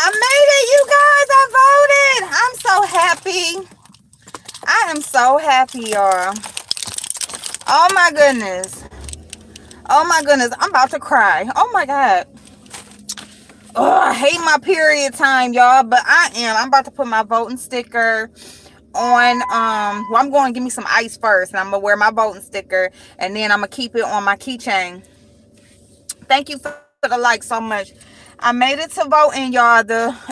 made it, you guys. I voted. I'm so happy. I am so happy, y'all. Oh my goodness. Oh my goodness. I'm about to cry. Oh my God. Oh, I hate my period time, y'all. But I am. I'm about to put my voting sticker on. Well, I'm going to give me some ice first. And I'm going to wear my voting sticker. And then I'm going to keep it on my keychain. Thank you for the like so much. I made it to voting, y'all.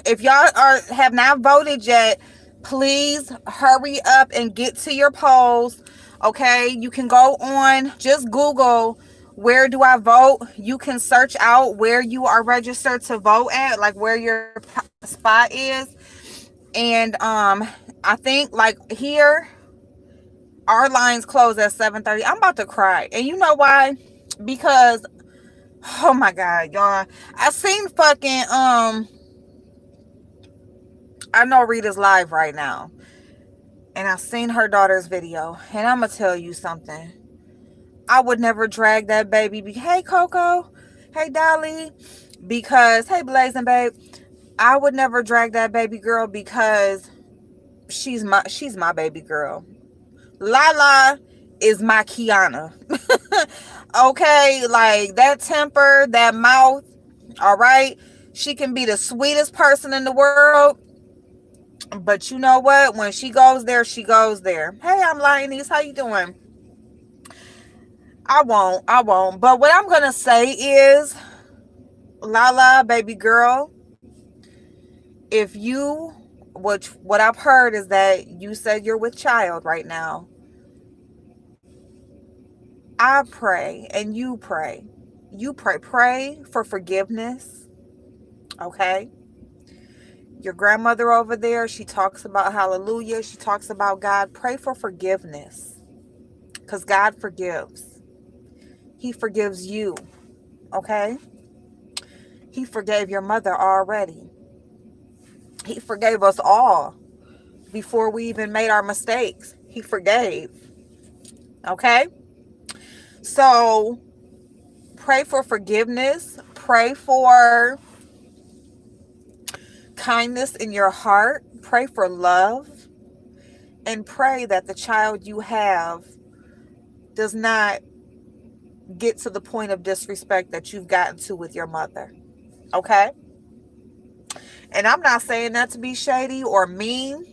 If y'all have not voted yet, please hurry up and get to your polls. Okay, you can go on, just Google where do I vote. You can search out where you are registered to vote at, like where your spot is. And I think like here our lines close at 7:30. I'm about to cry. And you know why? Because oh my God, y'all. I seen fucking I know Rita's live right now. And I seen her daughter's video. And I'ma tell you something. I would never drag that baby. Hey Coco. Hey Dolly. Because hey Blazing Babe. I would never drag that baby girl because she's my baby girl. Lala is my Kiana. Okay, like that temper, that mouth, all right? She can be the sweetest person in the world, but you know what? When she goes there, she goes there. Hey, I'm Lioness. How you doing? I won't. But what I'm gonna say is, Lala, baby girl, if you, what I've heard is that you said you're with child right now. I pray and you pray. Pray for forgiveness. Okay. Your grandmother over there, she talks about hallelujah. She talks about God. Pray for forgiveness because God forgives. He forgives you. Okay. He forgave your mother already. He forgave us all before we even made our mistakes. He forgave. Okay. So pray for forgiveness. Pray for kindness in your heart. Pray for love. And pray that the child you have does not get to the point of disrespect that you've gotten to with your mother. Okay? And I'm not saying that to be shady or mean,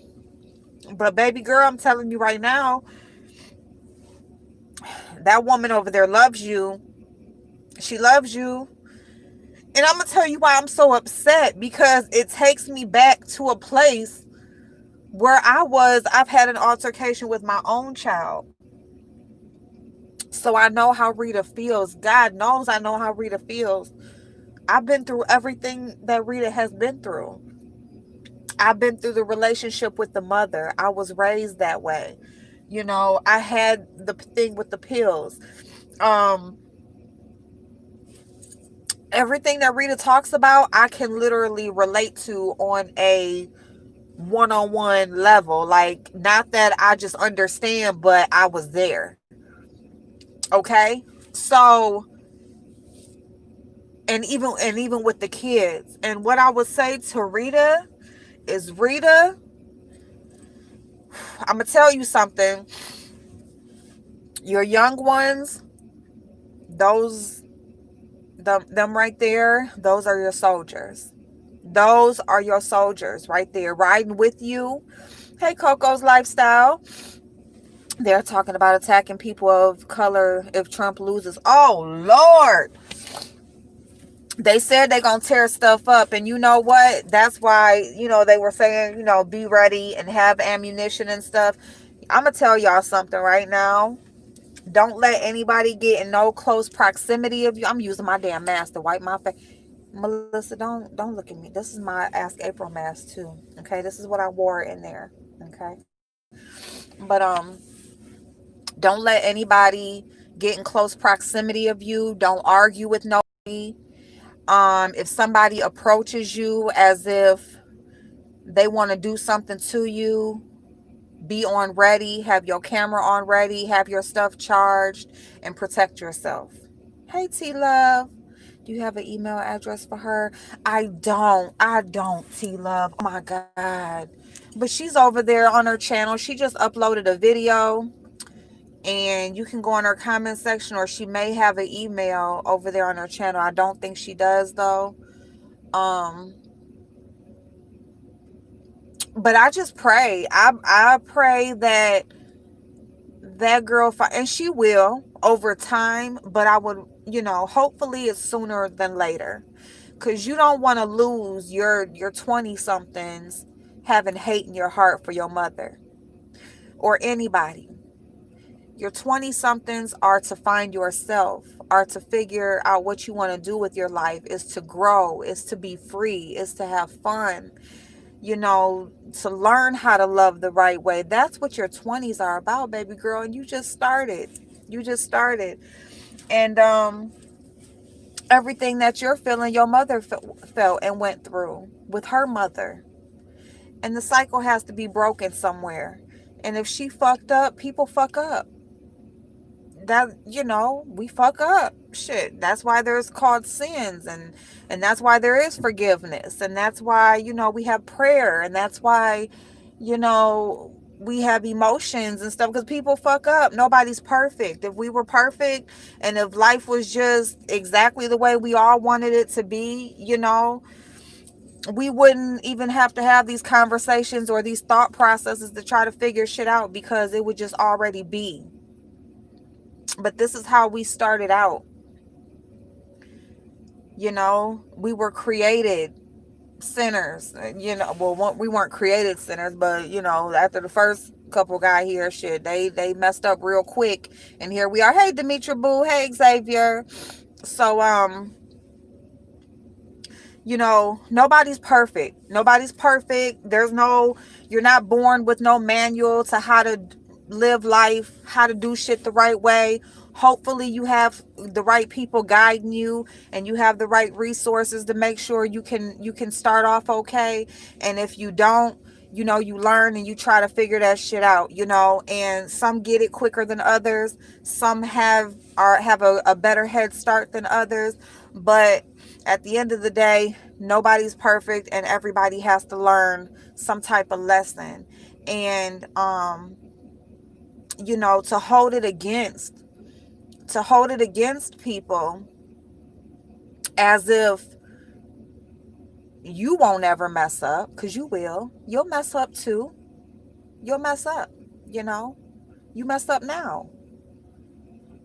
but baby girl, I'm telling you right now, that woman over there loves you. She loves you. And I'm going to tell you why I'm so upset, because it takes me back to a place where I've had an altercation with my own child. So I know how Rita feels. God knows I know how Rita feels. I've been through everything that Rita has been through. I've been through the relationship with the mother. I was raised that way. You know, I had the thing with the pills. Um, Everything that Rita talks about, I can literally relate to on a one-on-one level. Like, not that I just understand, but I was there. Okay? So, and even with the kids. And what I would say to Rita is, Rita, I'm gonna tell you something. Your young ones, those them right there, those are your soldiers. Those are your soldiers right there, riding with you. Hey, Coco's Lifestyle. They're talking about attacking people of color if Trump loses. Oh Lord. They said they're gonna tear stuff up, and you know what? That's why, they were saying, be ready and have ammunition and stuff. I'm gonna tell y'all something right now. Don't let anybody get in no close proximity of you. I'm using my damn mask to wipe my face. Melissa, don't look at me. This is my Ask April mask too. Okay, this is what I wore in there. Okay, but don't let anybody get in close proximity of you. Don't argue with nobody. If somebody approaches you as if they want to do something to you, be on ready, have your camera on ready, have your stuff charged, and protect yourself. Hey, T Love. Do you have an email address for her? I don't, T Love. Oh my God. But she's over there on her channel. She just uploaded a video, and you can go on her comment section, or she may have an email over there on her channel. I don't think she does though. Um, but I just pray. I pray that that girl, and she will over time, but I would, hopefully it's sooner than later, because you don't want to lose your 20 somethings having hate in your heart for your mother or anybody. Your 20 somethings are to find yourself, are to figure out what you want to do with your life, is to grow, is to be free, is to have fun, to learn how to love the right way. That's what your 20s are about, baby girl. And you just started. You just started. And everything that you're feeling, your mother felt and went through with her mother. And the cycle has to be broken somewhere. And if she fucked up, people fuck up. That, we fuck up. Shit. That's why there's called sins, and that's why there is forgiveness. And that's why, we have prayer, and that's why, we have emotions and stuff, because people fuck up. Nobody's perfect. If we were perfect, and if life was just exactly the way we all wanted it to be, we wouldn't even have to have these conversations or these thought processes to try to figure shit out, because it would just already be. But this is how we started out. We were created sinners. Well, we weren't created sinners, but after the first couple got here, shit, they messed up real quick, and here we are. Hey, Demetra Boo. Hey, Xavier. So nobody's perfect. Nobody's perfect. You're not born with no manual to how to live life, how to do shit the right way. Hopefully you have the right people guiding you, and you have the right resources to make sure you can start off okay. And if you don't, you learn and you try to figure that shit out, and some get it quicker than others. Some have a better head start than others. But at the end of the day, nobody's perfect, and everybody has to learn some type of lesson. And to hold it against people as if you won't ever mess up, because you will. You'll mess up too. You'll mess up, you know. You mess up now.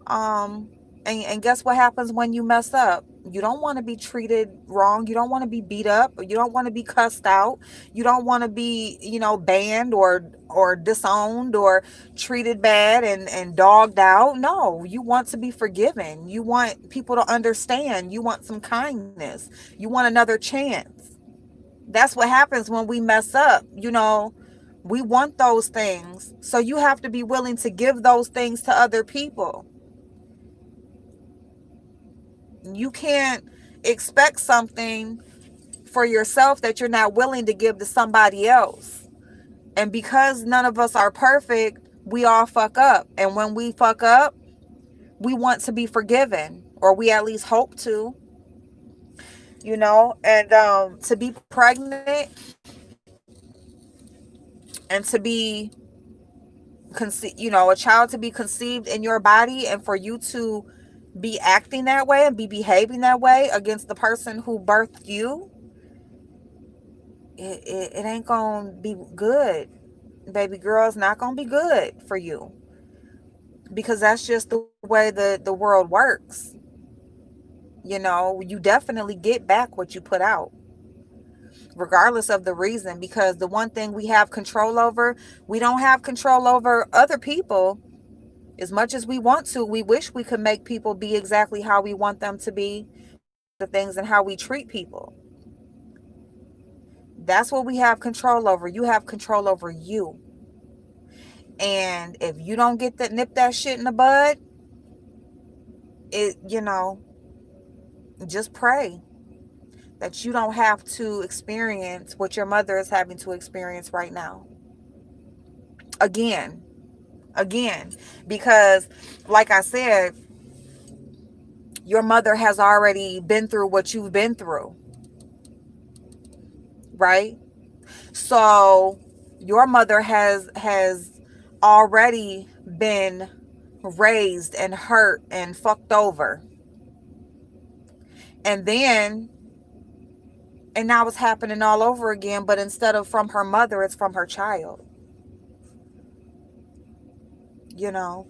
And guess what happens when you mess up? You don't want to be treated wrong. You don't want to be beat up. You don't want to be cussed out. You don't want to be, banned or disowned or treated bad and dogged out. No, you want to be forgiven. You want people to understand. You want some kindness. You want another chance. That's what happens when we mess up. We want those things. So you have to be willing to give those things to other people. You can't expect something for yourself that you're not willing to give to somebody else. And because none of us are perfect, we all fuck up. And when we fuck up, we want to be forgiven, or we at least hope to, and to be pregnant and to be a child to be conceived in your body, and for you to be acting that way and be behaving that way against the person who birthed you, it ain't gonna be good, baby girl. It's not gonna be good for you, because that's just the way the world works. You definitely get back what you put out, regardless of the reason, because the one thing we have control over, we don't have control over other people. As much as we want to, we wish we could make people be exactly how we want them to be, the things and how we treat people. That's what we have control over. You have control over you. And if you don't get that, nip that shit in the bud, just pray that you don't have to experience what your mother is having to experience right now. Again, because like I said, Your mother has already been through what you've been through, right? So your mother has already been raised and hurt and fucked over. And then and now it's happening all over again, but instead of from her mother, it's from her child, you know?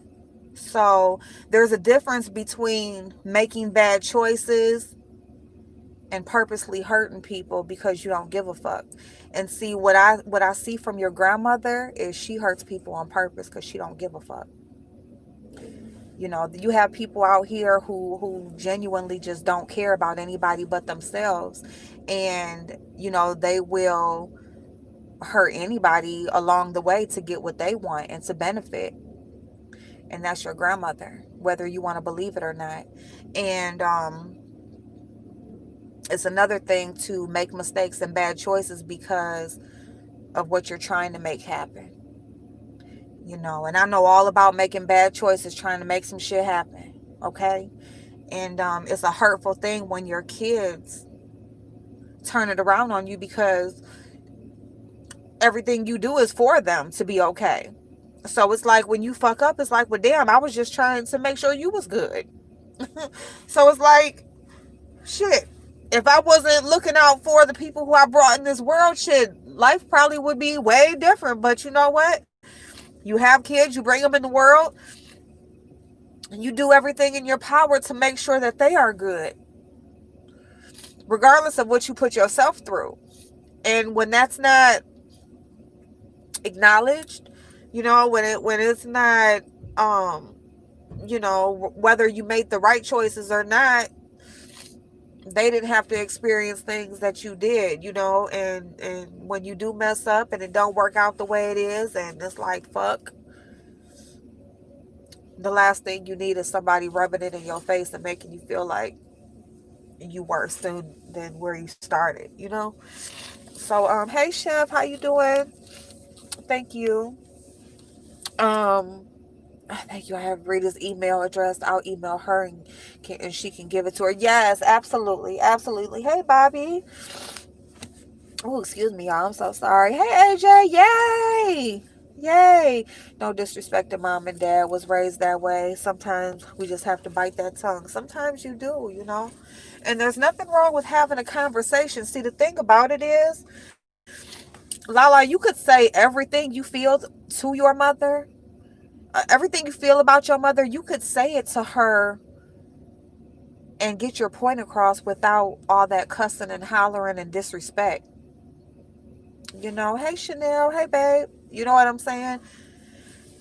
So there's a difference between making bad choices and purposely hurting people because you don't give a fuck. And see, what I see from your grandmother is she hurts people on purpose because she don't give a fuck. You know, you have people out here who genuinely just don't care about anybody but themselves, and they will hurt anybody along the way to get what they want and to benefit. And that's your grandmother, whether you want to believe it or not. And it's another thing to make mistakes and bad choices because of what you're trying to make happen. And I know all about making bad choices, trying to make some shit happen. Okay. And it's a hurtful thing when your kids turn it around on you because everything you do is for them to be okay. So it's like when you fuck up, it's like, well, damn, I was just trying to make sure you was good. So it's like, shit, if I wasn't looking out for the people who I brought in this world, shit, life probably would be way different. But you know what? You have kids, you bring them in the world, and you do everything in your power to make sure that they are good, regardless of what you put yourself through. And when that's not acknowledged, when it's not, whether you made the right choices or not, they didn't have to experience things that you did, and when you do mess up and it don't work out the way it is, and it's like, fuck, the last thing you need is somebody rubbing it in your face and making you feel like you worse than where you started. So hey chef, how you doing? Thank you. um Thank you. I have Rita's email address. I'll email her and she can give it to her. Yes, absolutely. Absolutely. Hey, Bobby. Oh, excuse me, y'all. I'm so sorry. Hey, AJ. Yay. Yay. No disrespect to mom and dad, was raised that way. Sometimes we just have to bite that tongue. Sometimes you do. And there's nothing wrong with having a conversation. See, the thing about it is, Lala, you could say everything you feel to your mother, everything you feel about your mother, you could say it to her and get your point across without all that cussing and hollering and disrespect. Hey Chanel, hey babe. You know what I'm saying?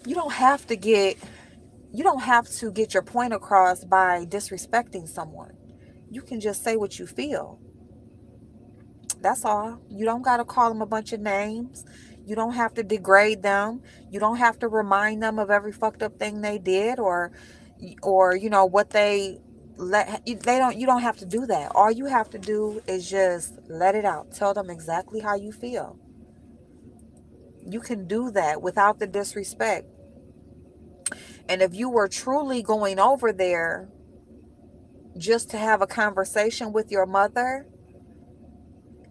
You don't have to get you don't have to get your point across by disrespecting someone. You can just say what you feel. That's all. You don't got to call them a bunch of names. You don't have to degrade them. You don't have to remind them of every fucked up thing they did, or what you don't have to do that. All you have to do is just let it out. Tell them exactly how you feel. You can do that without the disrespect. And if you were truly going over there just to have a conversation with your mother,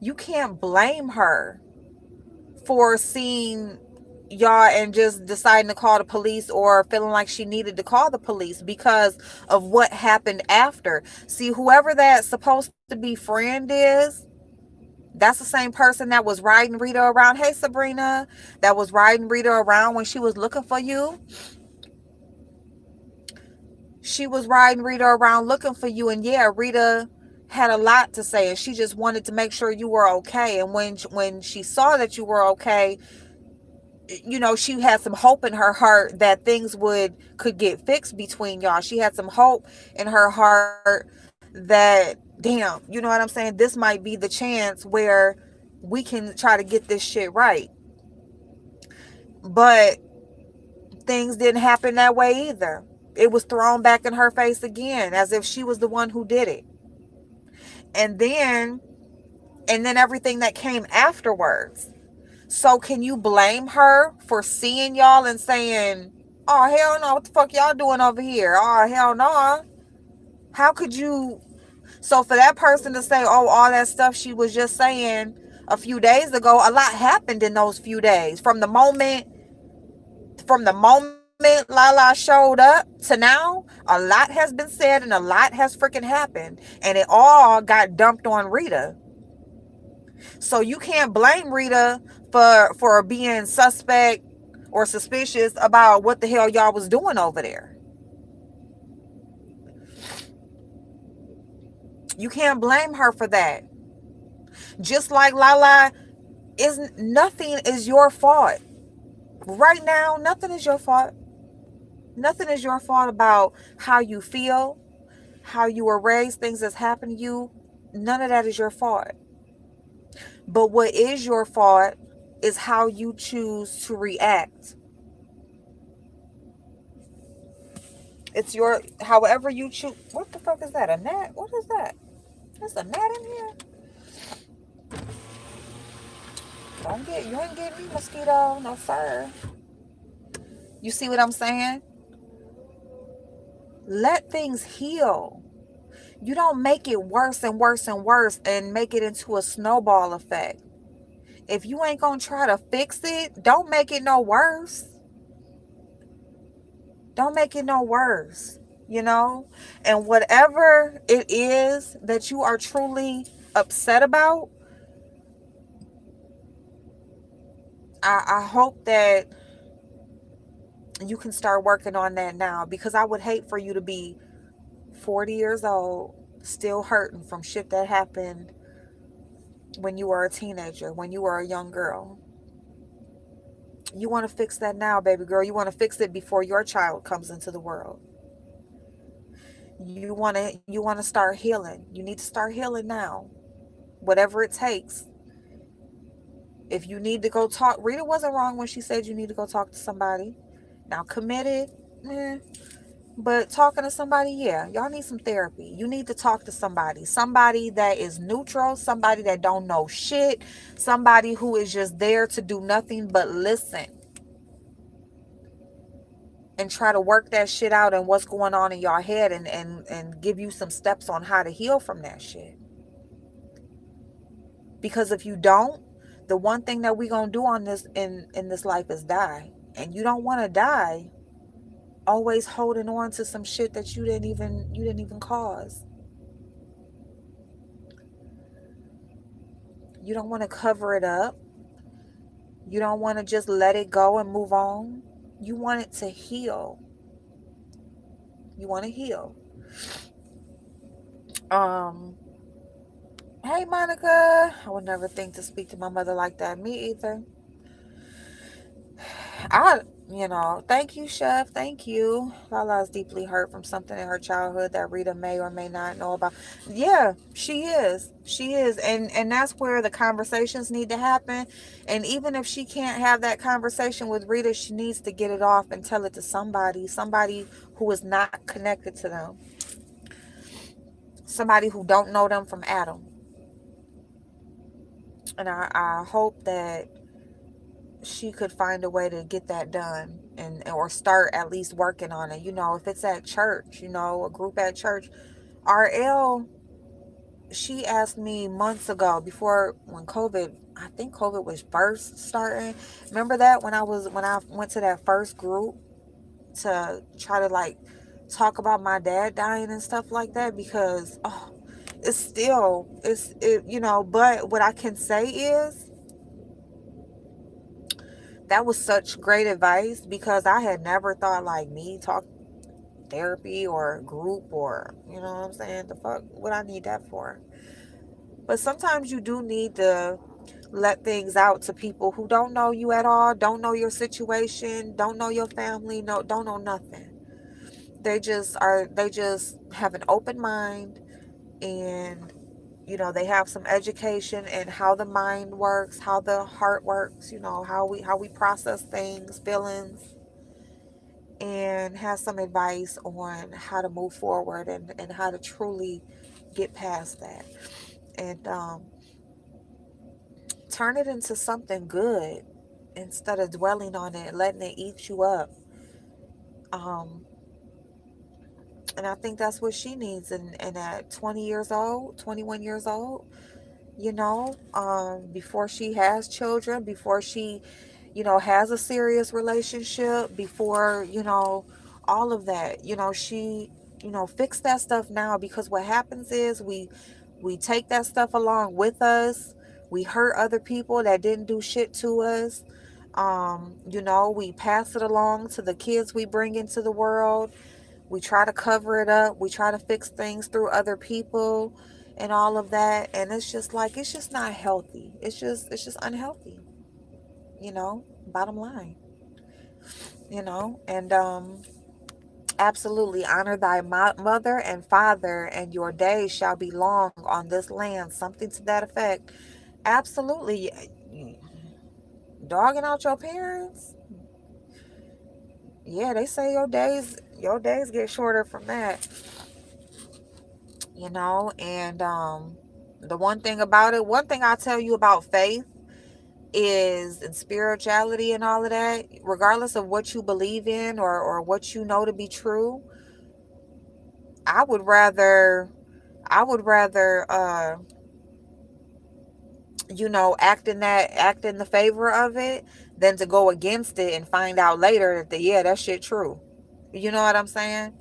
you can't blame her for seeing y'all and just deciding to call the police, or feeling like she needed to call the police because of what happened after. See, whoever that supposed to be friend is, that's the same person that was riding Rita around. Hey, Sabrina, that was riding Rita around when she was looking for you. She was riding Rita around looking for you, and yeah, Rita had a lot to say, and she just wanted to make sure you were okay. And when she saw that you were okay, she had some hope in her heart that things could get fixed between y'all. She had some hope in her heart that, damn, you know what I'm saying, this might be the chance where we can try to get this shit right. But things didn't happen that way either. It was thrown back in her face again, as if she was the one who did it. And then everything that came afterwards. So can you blame her for seeing y'all and saying, oh, hell no, what the fuck y'all doing over here? Oh, hell no. How could you? So for that person to say, oh, all that stuff she was just saying a few days ago, a lot happened in those few days. From the moment Lala showed up to now, a lot has been said and a lot has freaking happened. And it all got dumped on Rita. So you can't blame Rita for being suspect or suspicious about what the hell y'all was doing over there. You can't blame her for that. Just like Lala, isn't nothing is your fault. Right now, nothing is your fault. Nothing is your fault about how you feel, how you were raised, things that's happened to you. None of that is your fault. But what is your fault is how you choose to react. It's your, however you choose. What the fuck is that? A gnat? What is that? There's a gnat in here? You ain't getting me, mosquito. No, sir. You see what I'm saying? Let things heal. You don't make it worse and worse and worse and make it into a snowball effect. If you ain't gonna try to fix it, don't make it no worse. Don't make it no worse, you know? And whatever it is that you are truly upset about, I hope that you can start working on that now, because I would hate for you to be 40 years old still hurting from shit that happened when you were a teenager, when you were a young girl. You want to fix that now, baby girl. You want to fix it before your child comes into the world. You want to start healing. You need to start healing now. Whatever it takes. If you need to go talk, Rita wasn't wrong when she said you need to go talk to somebody. Now committed, eh, but talking to somebody, yeah, y'all need some therapy. You need to talk to somebody that is neutral, somebody that don't know shit, somebody who is just there to do nothing but listen and try to work that shit out and what's going on in your head, and give you some steps on how to heal from that shit. Because if you don't, the one thing that we gonna do on this in this life is die. And you don't want to die always holding on to some shit that you didn't even cause. You don't want to cover it up. You don't want to just let it go and move on. You want it to heal. You want to heal. Um, hey Monica, I would never think to speak to my mother like that. Me either. I, thank you, Chef. Thank you. Lala is deeply hurt from something in her childhood that Rita may or may not know about. Yeah, she is. She is. And that's where the conversations need to happen. And even if she can't have that conversation with Rita, she needs to get it off and tell it to somebody who is not connected to them. Somebody who don't know them from Adam. And I hope that she could find a way to get that done, and or start at least working on it. If it's at church, a group at church. RL, she asked me months ago, before, when COVID, I think COVID was first starting. Remember that when I went to that first group to try to like talk about my dad dying and stuff like that, because but what I can say is that was such great advice, because I had never thought like me talk therapy or group, or you know what I'm saying, the fuck what I need that for. But sometimes you do need to let things out to people who don't know you at all, don't know your situation, don't know your family, no, don't know nothing. They just have an open mind, and they have some education in how the mind works, how the heart works, how we process things, feelings, and have some advice on how to move forward, and how to truly get past that, and turn it into something good instead of dwelling on it, letting it eat you up. um And I think that's what she needs. And at 20 years old, 21 years old, before she has children, before she, has a serious relationship, before, all of that, she, fix that stuff now, because what happens is we take that stuff along with us. We hurt other people that didn't do shit to us. We pass it along to the kids we bring into the world. We try to cover it up. We try to fix things through other people and all of that. And it's just like, it's just not healthy. It's just unhealthy, bottom line, and absolutely honor thy mother and father, and your days shall be long on this land. Something to that effect. Absolutely. Dogging out your parents. Yeah, they say your days get shorter from that. And the one thing I tell you about faith is, and spirituality and all of that, regardless of what you believe in, or what you know to be true, I would rather I would rather act in the favor of it, than to go against it and find out later yeah, that shit true. You know what I'm saying?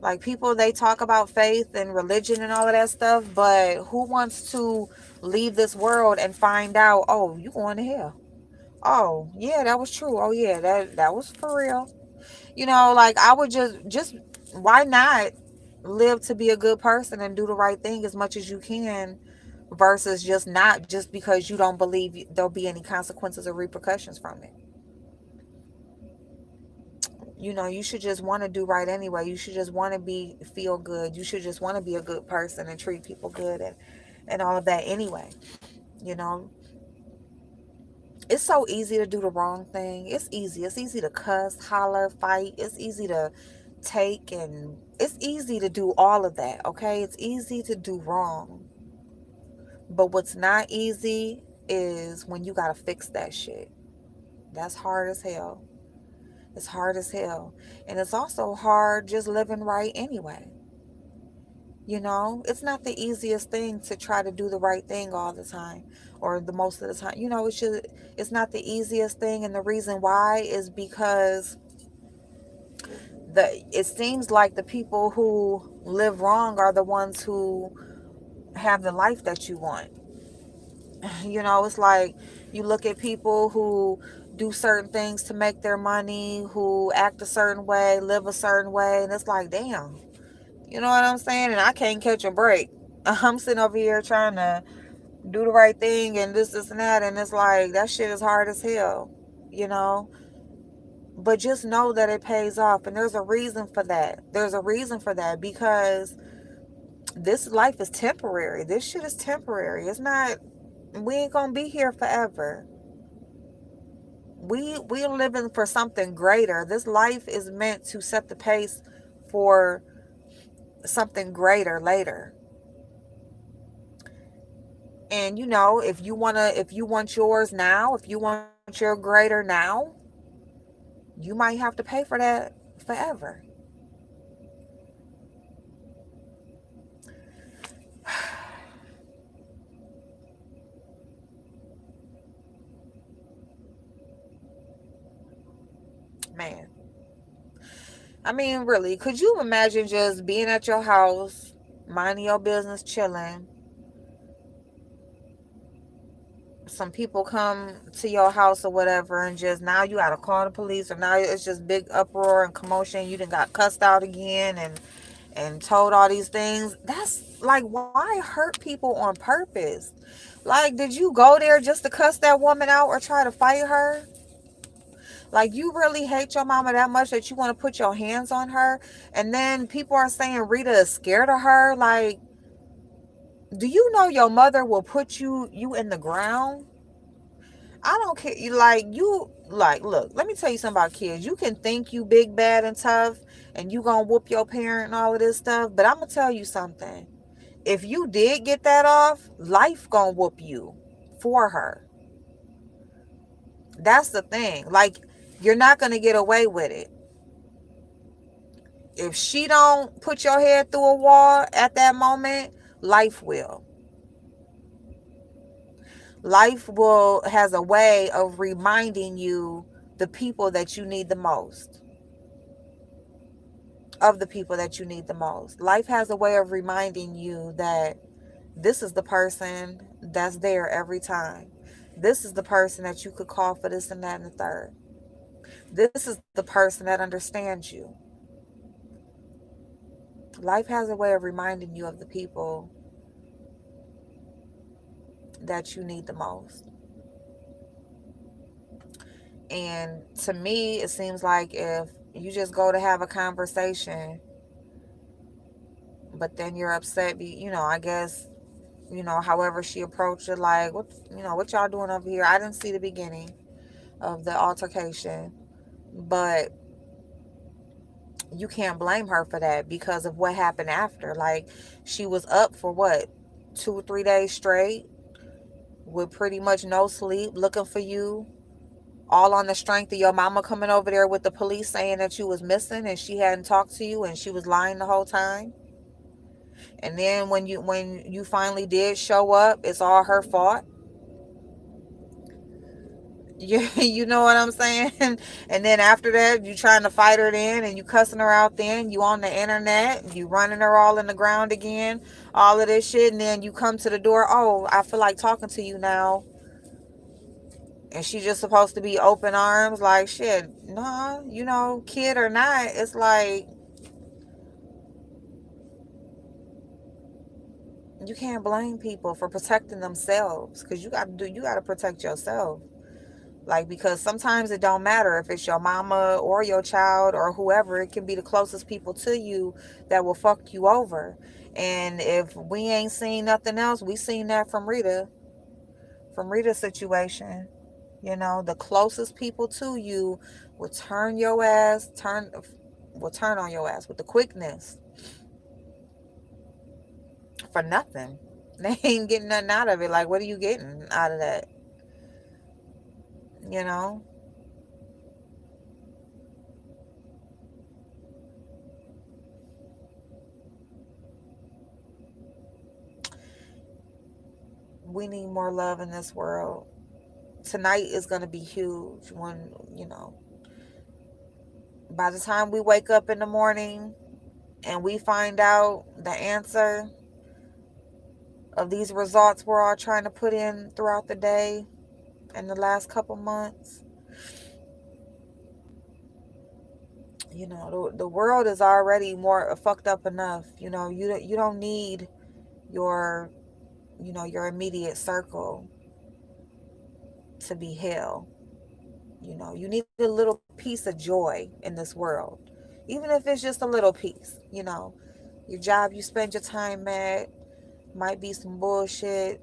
Like, people, they talk about faith and religion and all of that stuff, but who wants to leave this world and find out, oh, you going to hell? Oh, yeah, that was true. Oh, yeah, that was for real. Like, I would just why not live to be a good person and do the right thing as much as you can, versus just not, just because you don't believe there'll be any consequences or repercussions from it. You should just want to do right anyway. You should just want to feel good. You should just want to be a good person and treat people good, and all of that anyway. You know, it's so easy to do the wrong thing. It's easy. It's easy to cuss, holler, fight. It's easy to take, and it's easy to do all of that, okay? It's easy to do wrong. But what's not easy is when you got to fix that shit. That's hard as hell. It's hard as hell. And it's also hard just living right anyway. It's not the easiest thing to try to do the right thing all the time, or the most of the time. It's not the easiest thing, and the reason why is because it seems like the people who live wrong are the ones who have the life that you want. It's like, you look at people who do certain things to make their money, who act a certain way, live a certain way, and it's like, damn. You know what I'm saying? And I can't catch a break. I'm sitting over here trying to do the right thing, and this, and that. And it's like, that shit is hard as hell, you know? But just know that it pays off. And there's a reason for that. There's a reason for that, because this life is temporary. This shit is temporary. It's not, we ain't gonna be here forever. We living for something greater. This life is meant to set the pace for something greater later. And if you want yours now, if you want your greater now, you might have to pay for that forever. Man. I mean, really, could you imagine just being at your house, minding your business, chilling? Some people come to your house or whatever, and just now you gotta call the police, or now it's just big uproar and commotion. You done got cussed out again, and told all these things. That's like, why hurt people on purpose? Like, did you go there just to cuss that woman out or try to fight her? Like, you really hate your mama that much that you want to put your hands on her? And then people are saying Rita is scared of her. Like, do you know your mother will put you in the ground? I don't care. Look, let me tell you something about kids. You can think you big, bad, and tough, and you gonna whoop your parent and all of this stuff. But I'm gonna tell you something. If you did get that off, life gonna whoop you for her. That's the thing. Like, you're not gonna get away with it. If she don't put your head through a wall at that moment, life will. Life will has a way of reminding you the people that you need the most. Of the people that you need the most. Life has a way of reminding you that this is the person that's there every time. This is the person that you could call for this and that and the third. This is the person that understands you. Life has a way of reminding you of the people that you need the most. And to me, it seems like if you just go to have a conversation, but then you're upset, I guess, however she approached it, like, what y'all doing over here? I didn't see the beginning of the altercation, but you can't blame her for that because of what happened after. Like, she was up for what, 2 or 3 days straight with pretty much no sleep, looking for you, all on the strength of your mama coming over there with the police saying that you was missing and she hadn't talked to you and she was lying the whole time. And then when you finally did show up, it's all her fault. You know what I'm saying? And then after that, you trying to fight her then and you cussing her out then. You on the internet, you running her all in the ground again, all of this shit. And then you come to the door, oh, I feel like talking to you now. And she just supposed to be open arms, like, shit, nah, kid or not, it's like, you can't blame people for protecting themselves because you got to protect yourself. Like, because sometimes it don't matter if it's your mama or your child or whoever. It can be the closest people to you that will fuck you over. And if we ain't seen nothing else, we seen that from Rita's situation. The closest people to you will turn on your ass with the quickness for nothing. They ain't getting nothing out of it. Like, what are you getting out of that? You know? We need more love in this world. Tonight is going to be huge when, by the time we wake up in the morning and we find out the answer of these results we're all trying to put in throughout the day and the last couple months, the world is already more fucked up enough. You don't need your your immediate circle to be hell. You need a little piece of joy in this world, even if it's just a little piece. Your job you spend your time at might be some bullshit.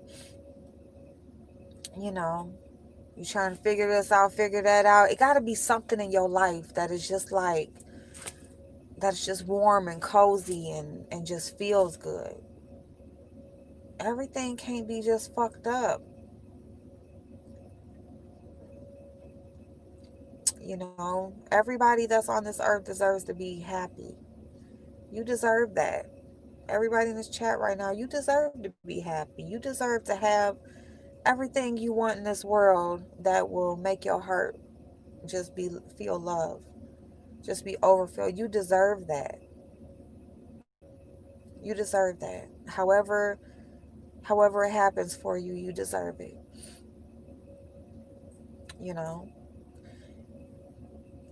you know you trying to figure this out, figure that out. It got to be something in your life that is just like, that's just warm and cozy and just feels good. Everything can't be just fucked up. Everybody that's on this earth deserves to be happy. You deserve that. Everybody in this chat right now, you deserve to be happy. You deserve to have everything you want in this world that will make your heart just be feel love, just be overfilled. You deserve that. You deserve that. However it happens for you, you deserve it. You know,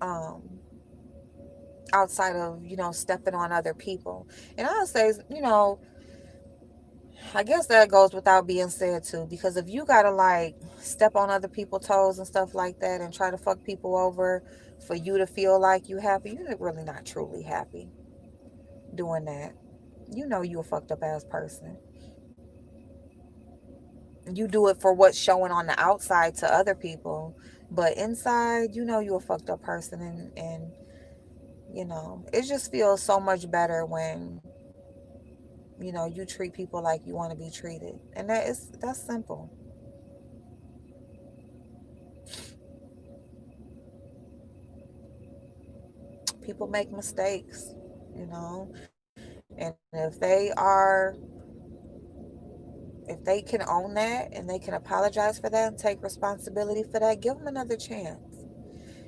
um, outside of stepping on other people. And I would say, I guess that goes without being said too, because if you gotta like step on other people's toes and stuff like that and try to fuck people over for you to feel like you happy, you're really not truly happy doing that. You a fucked up ass person. You do it for what's showing on the outside to other people, but inside, you a fucked up person. And it just feels so much better when you treat people like you want to be treated, and that's simple. People make mistakes. And if they can own that and they can apologize for that and take responsibility for that, give them another chance.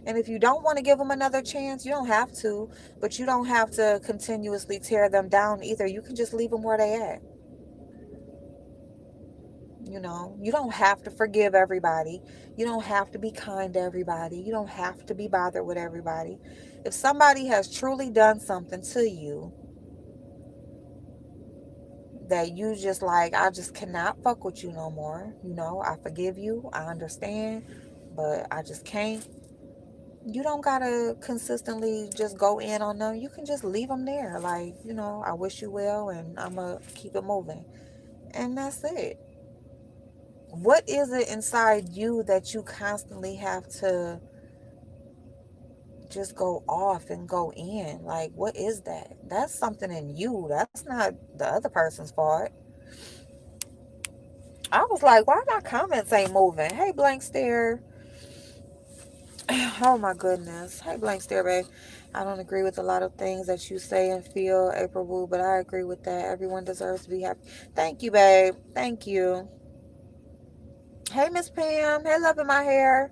And if you don't want to give them another chance, you don't have to, but you don't have to continuously tear them down either. You can just leave them where they at. You don't have to forgive everybody. You don't have to be kind to everybody. You don't have to be bothered with everybody. If somebody has truly done something to you that you just like, I just cannot fuck with you no more. I forgive you. I understand, but I just can't. You don't gotta consistently just go in on them. You can just leave them there. Like, I wish you well and I'm gonna keep it moving. And that's it. What is it inside you that you constantly have to just go off and go in? Like, what is that? That's something in you. That's not the other person's fault. I was like, why my comments ain't moving? Hey, blank stare. Oh my goodness. Hey, blank stare, babe. I don't agree with a lot of things that you say and feel, April Wu, but I agree with that. Everyone deserves to be happy. Thank you, babe. Thank you. Hey, Miss Pam. Hey, love in my hair.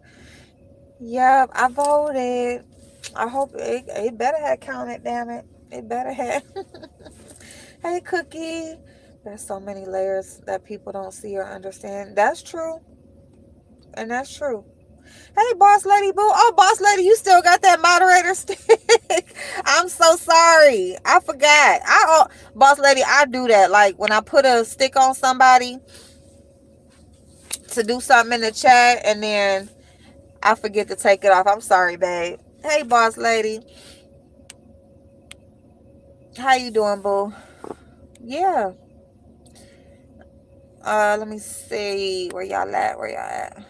Yep, I voted. I hope it better have counted, damn it. It better have. Hey, Cookie. There's so many layers that people don't see or understand. That's true. And that's true. Hey, Boss Lady Boo. Oh, Boss Lady, you still got that moderator stick. I'm so sorry. I forgot. Boss Lady, I do that. Like when I put a stick on somebody to do something in the chat and then I forget to take it off. I'm sorry, babe. Hey, Boss Lady. How you doing, boo? Yeah. Let me see where y'all at. Where y'all at?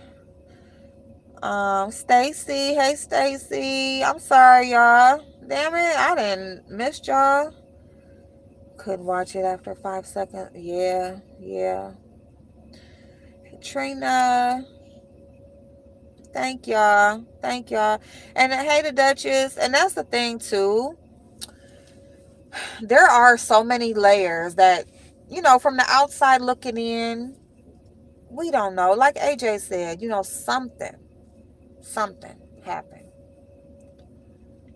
Stacy. Hey, Stacy. I'm sorry, y'all. Damn it, I didn't miss y'all. Couldn't watch it after 5 seconds. Yeah, yeah. Trina, thank y'all. Thank y'all. And hey, the Duchess. And that's the thing, too. There are so many layers that, from the outside looking in, we don't know. Like AJ said, something happened.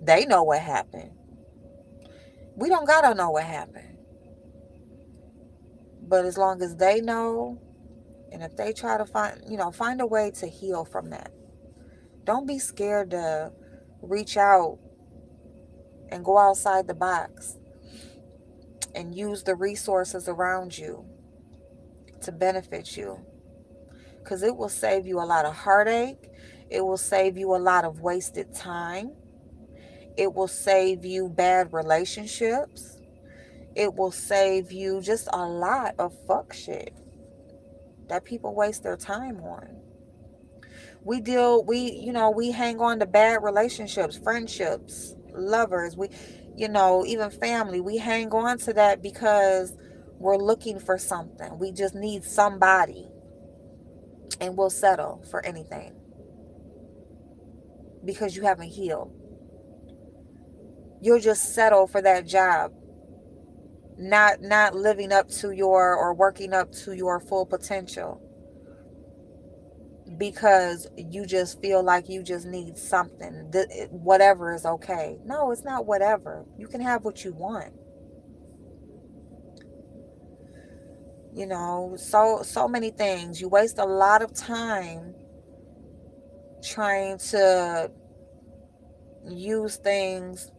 They know what happened. We don't gotta know what happened. But as long as they know, and if they try to find a way to heal from that. Don't be scared to reach out and go outside the box and use the resources around you to benefit you. Because it will save you a lot of heartache. It will save you a lot of wasted time. It will save you bad relationships. It will save you just a lot of fuck shit that people waste their time on. We hang on to bad relationships, friendships, lovers, even family. We hang on to that because we're looking for something. We just need somebody and we'll settle for anything because you haven't healed. You'll just settle for that job, not living up to your or working up to your full potential because you just feel like you just need something. Whatever is okay. No, it's not whatever. You can have what you want. So many things. You waste a lot of time trying to use things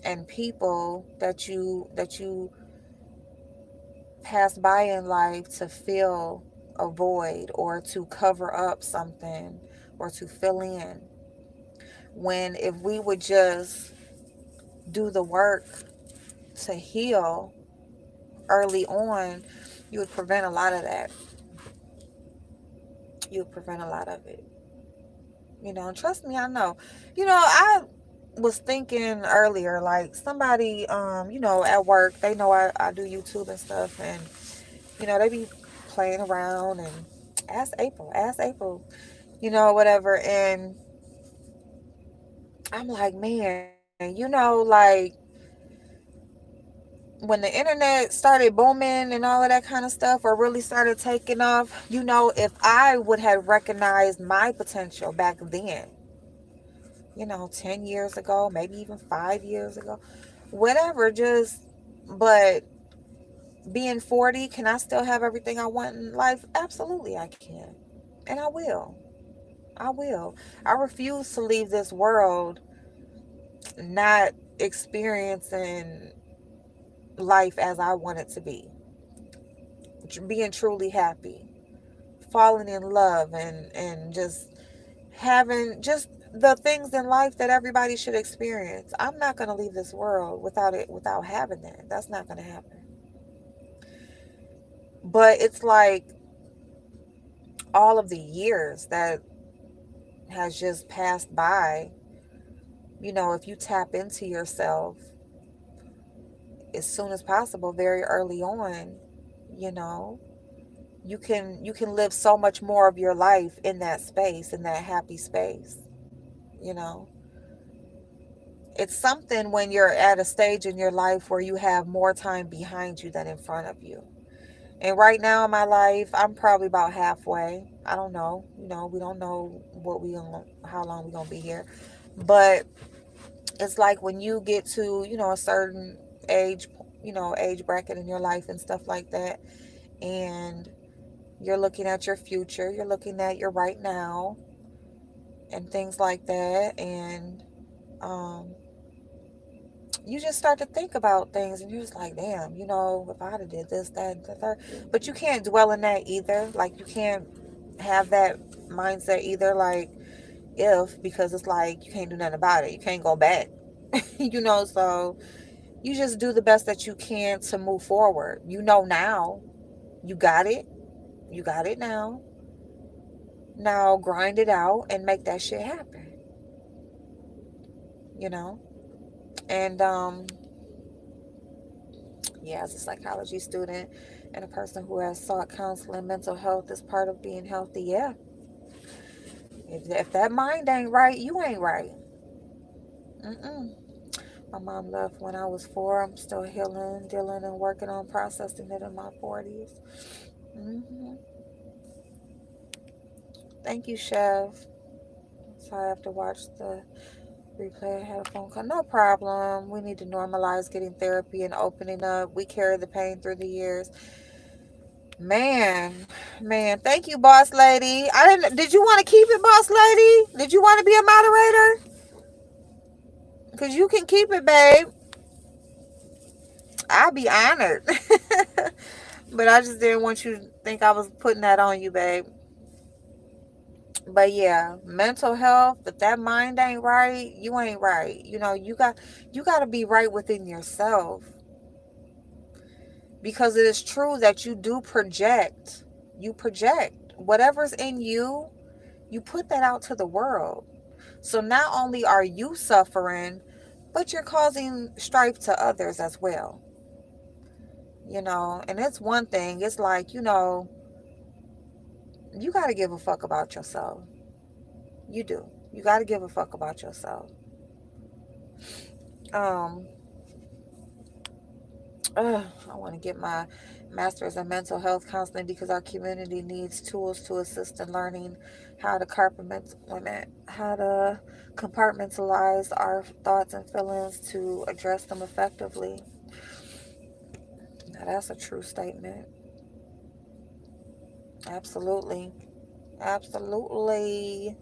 and people that you pass by in life to fill a void or to cover up something or to fill in. When if we would just do the work to heal early on, you would prevent a lot of that. You would prevent a lot of it. Trust me, I know. I was thinking earlier, like somebody, at work, they know I do YouTube and stuff, and, they be playing around and ask April, whatever. And I'm like, man, like, when the internet started booming and all of that kind of stuff, or really started taking off, if I would have recognized my potential back then, 10 years ago, maybe even 5 years ago, whatever, but being 40, can I still have everything I want in life? Absolutely, I can. And I will. I will. I refuse to leave this world not experiencing life as I want it to be, being truly happy, falling in love, and just having just the things in life that everybody should experience. I'm not going to leave this world without having that. That's not going to happen. But it's like all of the years that has just passed by, if you tap into yourself as soon as possible, very early on, you know, you can live so much more of your life in that space, in that happy space, you know. It's something when you're at a stage in your life where you have more time behind you than in front of you. And right now in my life, I'm probably about halfway. I don't know. We don't know how long we're gonna be here. But it's like when you get to, a certain age, age bracket in your life and stuff like that, and you're looking at your future, you're looking at your right now and things like that, and um you just start to think about things, and you're just like, damn, if I'd have did this, that, and the third. But you can't dwell in that either. Like, you can't have that mindset either, like, because it's like you can't do nothing about it. You can't go back. So you just do the best that you can to move forward. Now. You got it. You got it now. Now grind it out and make that shit happen. You know? And yeah, as a psychology student and a person who has sought counseling, mental health is part of being healthy. Yeah. If that mind ain't right, you ain't right. Mm-mm. My mom left when I was 4. I'm still healing, dealing, and working on processing it in my 40s. Hmm. Thank you, Chef. So I have to watch the replay. I had a phone call. No problem. We need to normalize getting therapy and opening up. We carry the pain through the years. Man, man, thank you, boss lady. I didn't. Did you want to keep it, boss lady? Did you want to be a moderator? Cause you can keep it, babe. I'll be honored. But I just didn't want you to think I was putting that on you, babe. But yeah, mental health. If that mind ain't right, you ain't right. You got to be right within yourself, because it is true that you do project. You project whatever's in you. You put that out to the world. So not only are you suffering, but you're causing strife to others as well. And it's one thing. It's like, you got to give a fuck about yourself. You do. You got to give a fuck about yourself. Um, I want to get my master's in mental health counseling because our community needs tools to assist in learning how to compartmentalize our thoughts and feelings to address them effectively. Now, that's a true statement. Absolutely. Absolutely.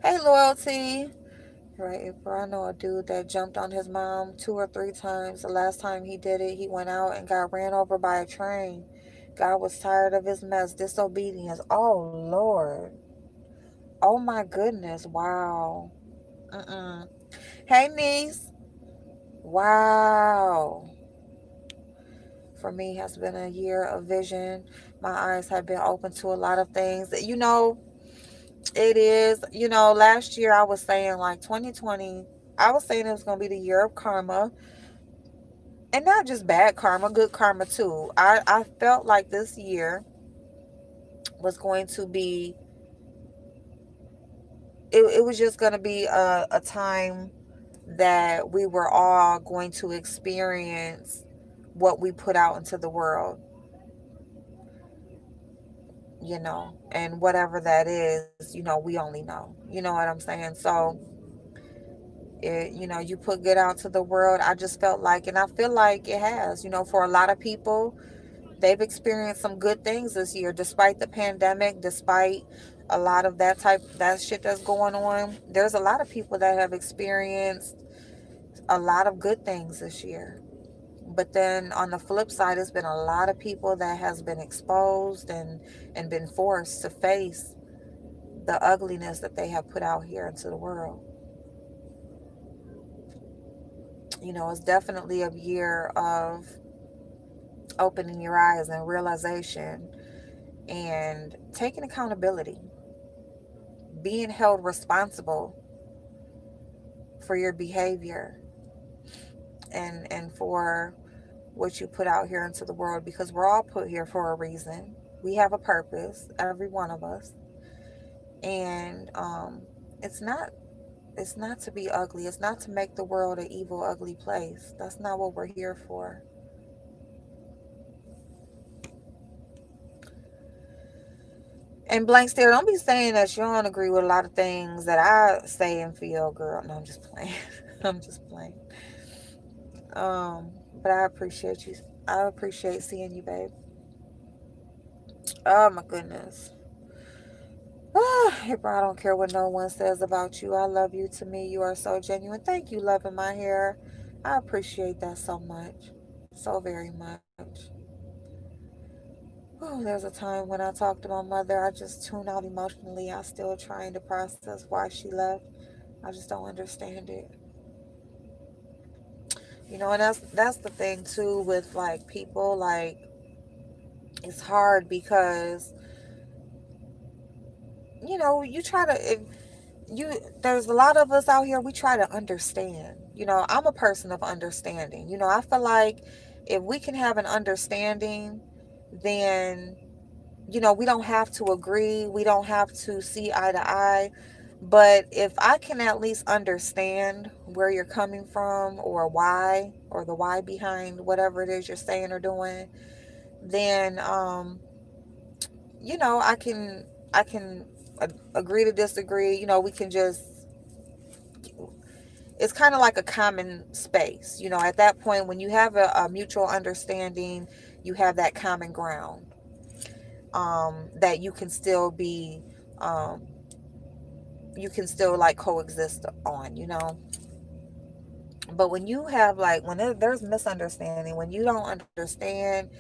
Hey, Loyalty. Right, April. I know a dude that jumped on his mom 2 or 3 times. The last time he did it, he went out and got ran over by a train. God was tired of his mess, disobedience. Oh, Lord. Oh, my goodness. Wow. Mm-mm. Hey, niece. Wow. For me, has been a year of vision. My eyes have been open to a lot of things. It is. Last year I was saying, like, 2020, I was saying it was going to be the year of karma. And not just bad karma, good karma too. I felt like this year was going to be, it was just going to be a time that we were all going to experience what we put out into the world, and whatever that is, we only know. You know what I'm saying? So, you put good out to the world. I just felt like, and I feel like it has, for a lot of people, they've experienced some good things this year, despite the pandemic, despite a lot of that shit that's going on. There's a lot of people that have experienced a lot of good things this year. But then on the flip side, it's been a lot of people that has been exposed and been forced to face the ugliness that they have put out here into the world. It's definitely a year of opening your eyes and realization and taking accountability, being held responsible for your behavior and for what you put out here into the world, because we're all put here for a reason. We have a purpose, every one of us. And it's not it's not to be ugly. It's not to make the world an evil, ugly place. That's not what we're here for. And blank stare, don't be saying that you don't agree with a lot of things that I say and feel, girl. No, I'm just playing. I'm just playing. But I appreciate you. I appreciate seeing you, babe. Oh my goodness. April, I don't care what no one says about you. I love you. To me, you are so genuine. Thank you, loving my hair. I appreciate that so much. So very much. Oh, there's a time when I talked to my mother, I just tune out emotionally. I still trying to process why she left. I just don't understand it. And that's the thing too with like people, like it's hard because you try to, if you there's a lot of us out here, we try to understand. I'm a person of understanding. I feel like if we can have an understanding, then we don't have to agree, we don't have to see eye to eye. But if I can at least understand where you're coming from, or why, or the why behind whatever it is you're saying or doing, then I can agree to disagree. We can just, it's kind of like a common space. At that point, when you have a mutual understanding, you have that common ground, that um, you can still like coexist on. But when you have like, when there's misunderstanding, when you don't understand,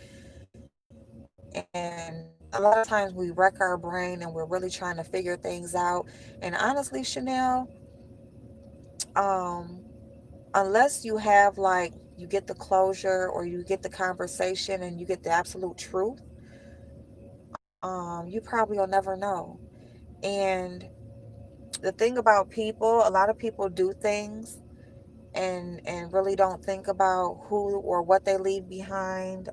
and a lot of times we wreck our brain and we're really trying to figure things out. And honestly, Chanel, um, unless you have like, you get the closure, or you get the conversation and you get the absolute truth, you probably will never know. And the thing about people, a lot of people do things and really don't think about who or what they leave behind,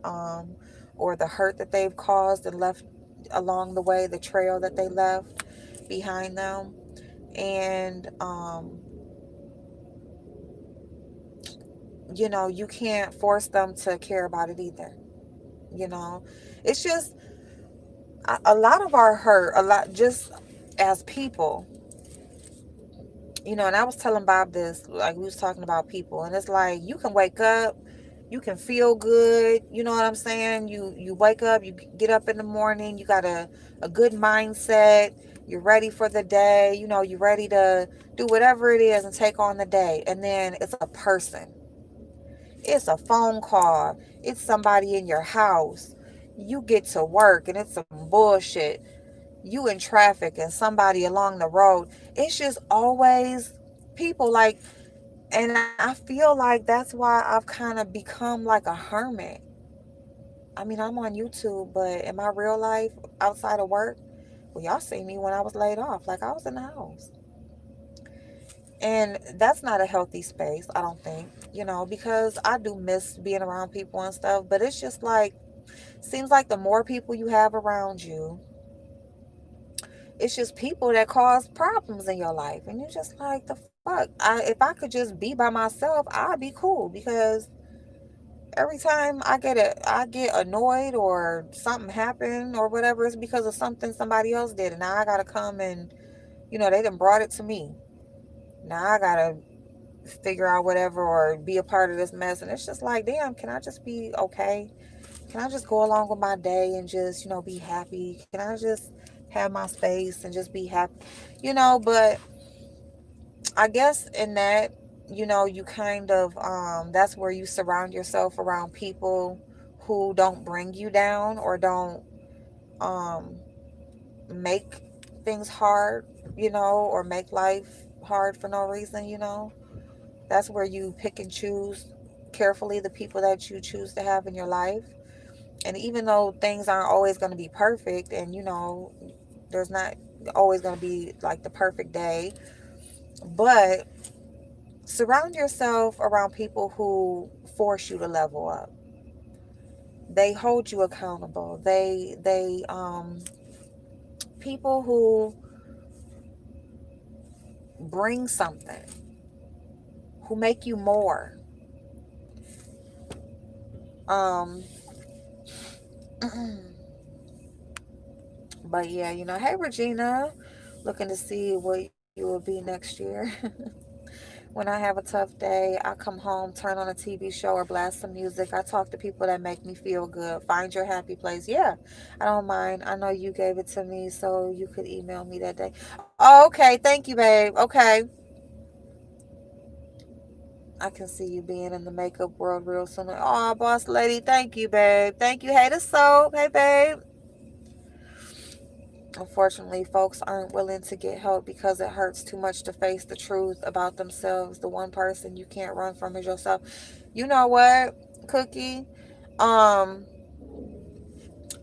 or the hurt that they've caused and left along the way, the trail that they left behind them. And you can't force them to care about it either. you know it's just a lot of our hurt, a lot, just as people. And I was telling Bob this, like we was talking about people, and it's like you can wake up, you can feel good, you know what I'm saying? You wake up, you get up in the morning, you got a good mindset, you're ready for the day, you're ready to do whatever it is and take on the day. And then it's a person, it's a phone call, it's somebody in your house. You get to work and it's some bullshit. You in traffic and somebody along the road. It's just always people like, and I feel like that's why I've kind of become like a hermit. I mean, I'm on YouTube, but in my real life, outside of work, well, y'all see me when I was laid off. Like, I was in the house. And that's not a healthy space, I don't think, because I do miss being around people and stuff. But it's just like, seems like the more people you have around you, it's just people that cause problems in your life. And you're just like, the fuck? If I could just be by myself, I'd be cool, because Every time I get annoyed or something happened or whatever, it's because of something somebody else did, and now I gotta come and they done brought it to me. Now I gotta figure out whatever or be a part of this mess, and it's just like, damn, can I just be okay? Can I just go along with my day and just be happy? Can I just have my space and just be happy? But I guess in that, you kind of that's where you surround yourself around people who don't bring you down or don't um make things hard, or make life hard for no reason. That's where you pick and choose carefully the people that you choose to have in your life. And even though things aren't always going to be perfect, and there's not always going to be like the perfect day, but surround yourself around people who force you to level up. They hold you accountable. They people who bring something, who make you more. Um but yeah, hey Regina, looking to see what you will be next year. When I have a tough day, I come home, turn on a TV show or blast some music. I talk to people that make me feel good. Find your happy place. Yeah, I don't mind. I know you gave it to me, so you could email me that day. Oh, okay. Thank you, babe. Okay. I can see you being in the makeup world real soon. Oh, boss lady. Thank you, babe. Thank you. Hey, the soap. Hey, babe. Unfortunately, folks aren't willing to get help because it hurts too much to face the truth about themselves. The one person you can't run from is yourself. You know what, Cookie? Um,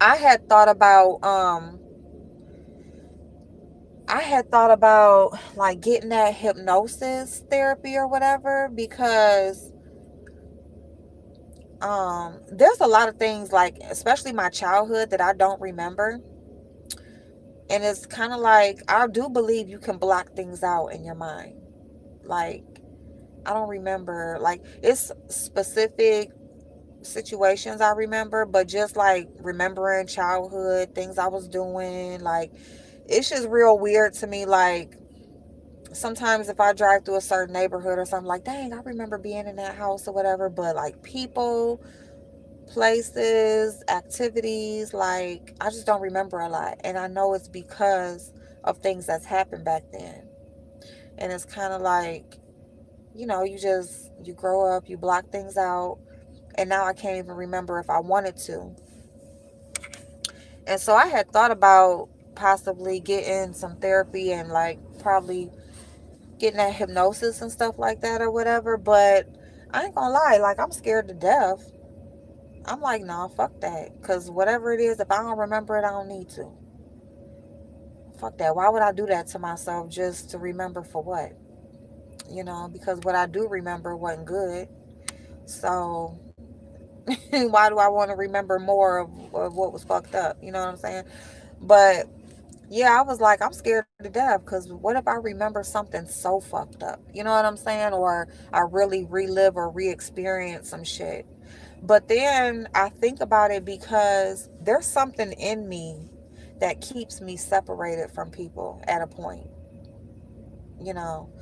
I had thought about like getting that hypnosis therapy or whatever, because there's a lot of things, like especially my childhood, that I don't remember. And it's kind of like, I do believe you can block things out in your mind. Like, I don't remember, like, it's specific situations I remember, but just like remembering childhood, things I was doing, like, it's just real weird to me. Like, sometimes if I drive through a certain neighborhood or something, like, dang, I remember being in that house or whatever, but like people, places, activities, like, I just don't remember a lot. And I know it's because of things that's happened back then. And it's kind of like, you grow up, you block things out, and now I can't even remember if I wanted to. And so I had thought about possibly getting some therapy and like probably getting that hypnosis and stuff like that or whatever, but I ain't gonna lie, like, I'm scared to death. I'm like, nah, fuck that. Because whatever it is, if I don't remember it, I don't need to. Fuck that. Why would I do that to myself just to remember for what? Because what I do remember wasn't good. So why do I want to remember more of what was fucked up? You know what I'm saying? But yeah, I was like, I'm scared to death, because what if I remember something so fucked up? You know what I'm saying? Or I really relive or re-experience some shit. But then I think about it, because there's something in me that keeps me separated from people at a point. You know,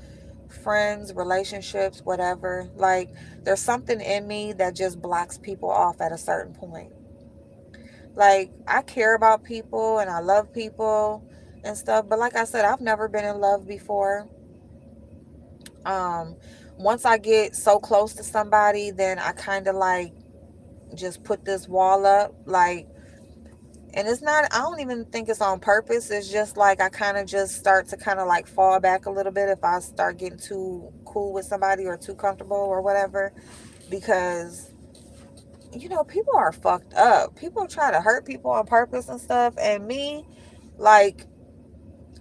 friends, relationships, whatever. Like, there's something in me that just blocks people off at a certain point. Like, I care about people and I love people and stuff, but like I said, I've never been in love before. Um, Once I get so close to somebody, then I kind of like just put this wall up, like, and it's not, I don't even think it's on purpose. It's just like I kind of just start to kind of like fall back a little bit if I start getting too cool with somebody or too comfortable or whatever, because people are fucked up. People try to hurt people on purpose and stuff. And me, like,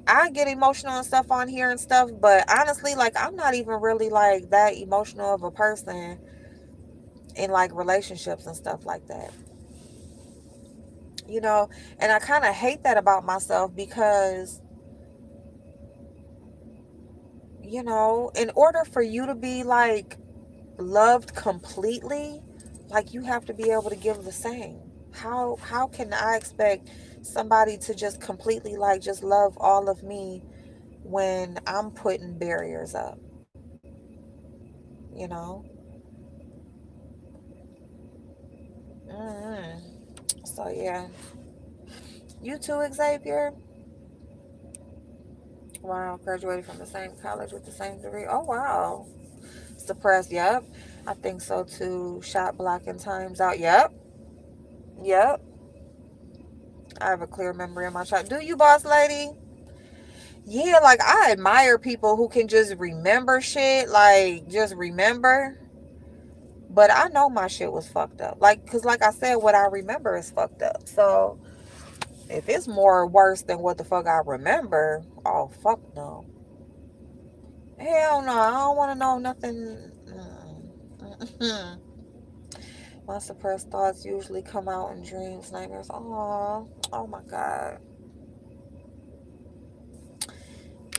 I get emotional and stuff on here and stuff, but honestly, like, I'm not even really like that emotional of a person in like relationships and stuff like that. You know, and I kind of hate that about myself, because in order for you to be like loved completely, like you have to be able to give the same. How can I expect somebody to just completely like just love all of me when I'm putting barriers up, you know? mm So yeah, you too, Xavier. Wow, graduated from the same college with the same degree. Oh wow. Suppressed, yep. I think so too. Shot blocking times out. Yep. Yep. I have a clear memory of my shot. Do you, boss lady? Yeah, like I admire people who can just remember shit, like just remember. But I know my shit was fucked up. Like, cause like I said, what I remember is fucked up. So if it's more worse than what the fuck I remember, oh fuck no. Hell no, I don't want to know nothing. Mm. My suppressed thoughts usually come out in dreams, nightmares. Oh my god.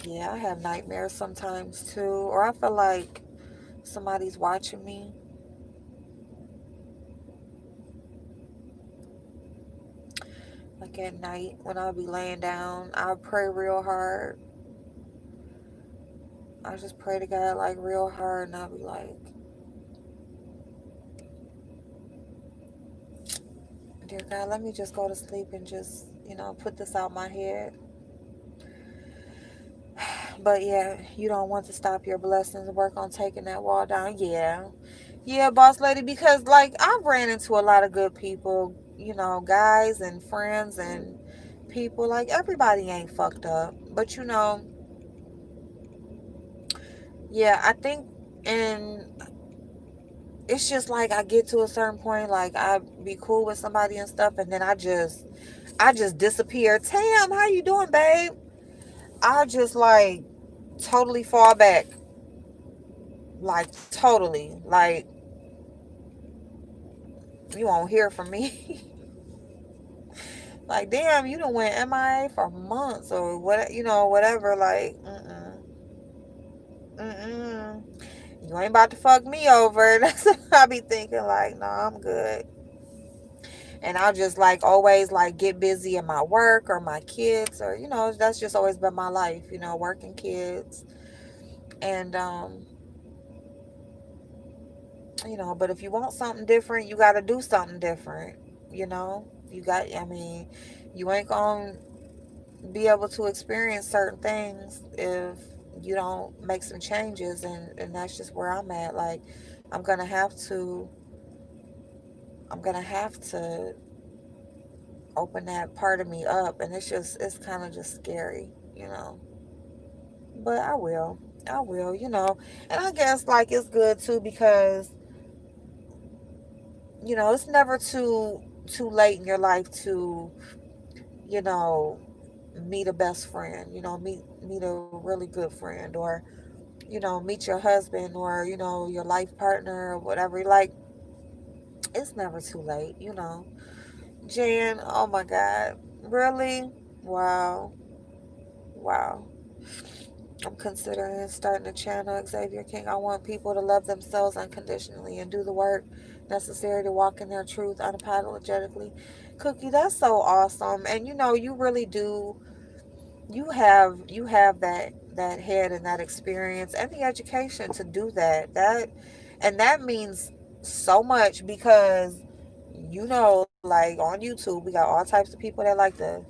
Yeah, I have nightmares sometimes too, or I feel like somebody's watching me. Like at night when I'll be laying down, I pray real hard. I just pray to God like real hard, and I'll be like, "Dear God, let me just go to sleep and just, put this out my head." But yeah, you don't want to stop your blessings. Work on taking that wall down. Yeah, yeah, boss lady. Because like I've ran into a lot of good people, guys and friends and people. Like everybody ain't fucked up, but yeah, I think, and it's just like I get to a certain point, like I be cool with somebody and stuff, and then I just disappear. Tam, how you doing, babe? I just like totally fall back, like totally, like you won't hear from me. Like damn, you done went MIA for months or what, whatever. Like mm. You ain't about to fuck me over. That's what I be thinking. Like, no, I'm good. And I'll just like always like get busy in my work or my kids, or that's just always been my life, working kids. And but if you want something different, you got to do something different. I mean, you ain't gonna be able to experience certain things if you don't make some changes, and that's just where I'm at. Like i'm gonna have to I'm gonna have to open that part of me up, and it's kind of just scary. But I will. And I guess like it's good too, because it's never too late in your life to you know meet a best friend, meet a really good friend, or meet your husband, or your life partner or whatever. Like it's never too late. Jan, oh my god, really? Wow. Wow. I'm considering starting a channel, Xavier King. I want people to love themselves unconditionally and do the work necessary to walk in their truth unapologetically. Cookie, that's so awesome. And you really do. You have that head and that experience and the education to do that. And that means so much, because like on YouTube, we got all types of people that like to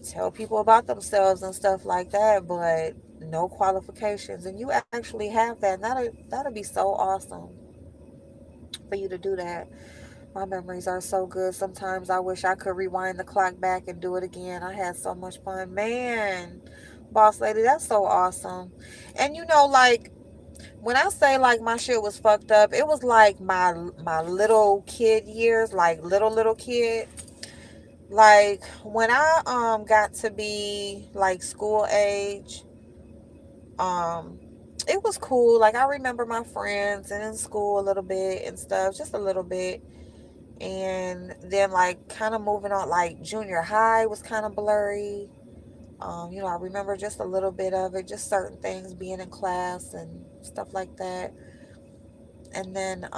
tell people about themselves and stuff like that, but no qualifications. And you actually have that. And that'll be so awesome for you to do that. My memories are so good. Sometimes I wish I could rewind the clock back and do it again. I had so much fun. Man, boss lady, that's so awesome. And like when I say like my shit was fucked up, it was like my little kid years, like little kid. Like when I got to be like school age, um it was cool. Like I remember my friends and in school a little bit and stuff, just a little bit. And then like kind of moving on, like junior high was kind of blurry. I remember just a little bit of it, just certain things, being in class and stuff like that. And then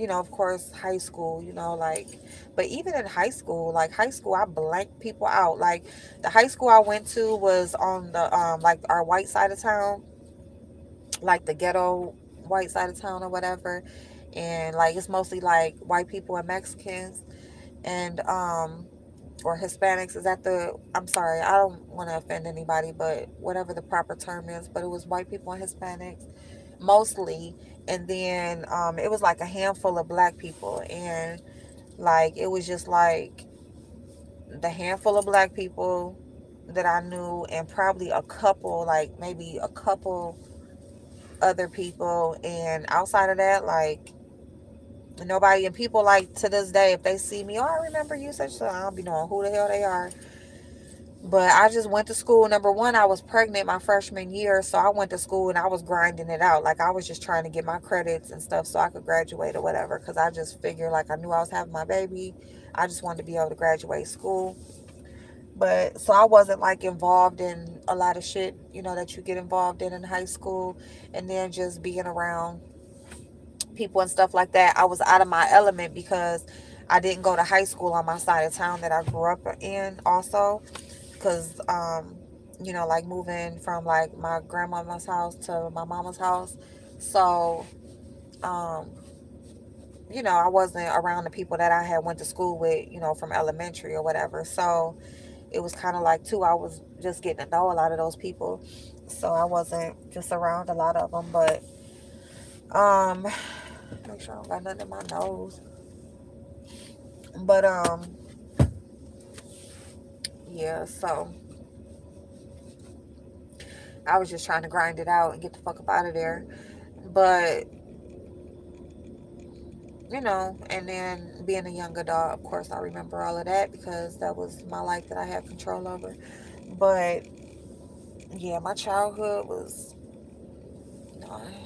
of course, high school, like, but even in high school, like high school, I blanked people out. Like the high school I went to was on the like our white side of town, like the ghetto white side of town or whatever, and like it's mostly like white people and Mexicans and or Hispanics. Is that the? I'm sorry, I don't want to offend anybody, but whatever the proper term is, but it was white people and Hispanics mostly, and then it was like a handful of black people, and like it was just like the handful of black people that I knew, and probably a couple, like maybe a couple other people, and outside of that, like nobody. And people, like, to this day, if they see me, oh, I remember you such, so I don't be knowing who the hell they are. But I just went to school. Number one, I was pregnant my freshman year, so I went to school and I was grinding it out. Like I was just trying to get my credits and stuff so I could graduate or whatever. Because I just figured, like, I knew I was having my baby. I just wanted to be able to graduate school. But so I wasn't like involved in a lot of shit, that you get involved in high school, and then just being around people and stuff like that. I was out of my element because I didn't go to high school on my side of town that I grew up in also, because like moving from like my grandmama's house to my mama's house. So um I wasn't around the people that I had went to school with, from elementary or whatever. So it was kind of like too, I was just getting to know a lot of those people, so I wasn't just around a lot of them. But um make sure I don't got nothing in my nose. But yeah, so I was just trying to grind it out and get the fuck up out of there. But and then being a young adult, of course, I remember all of that because that was my life that I had control over. But yeah, my childhood was,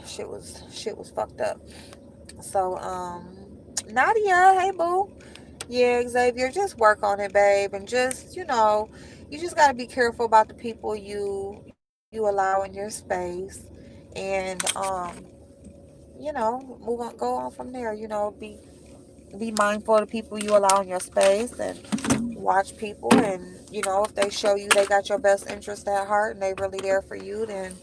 shit was fucked up. So Nadia, hey boo. Yeah, Xavier, just work on it, babe, and just, you just got to be careful about the people you allow in your space, and move on, go on from there. Be mindful of the people you allow in your space, and watch people, and if they show you they got your best interest at heart and they really there for you, then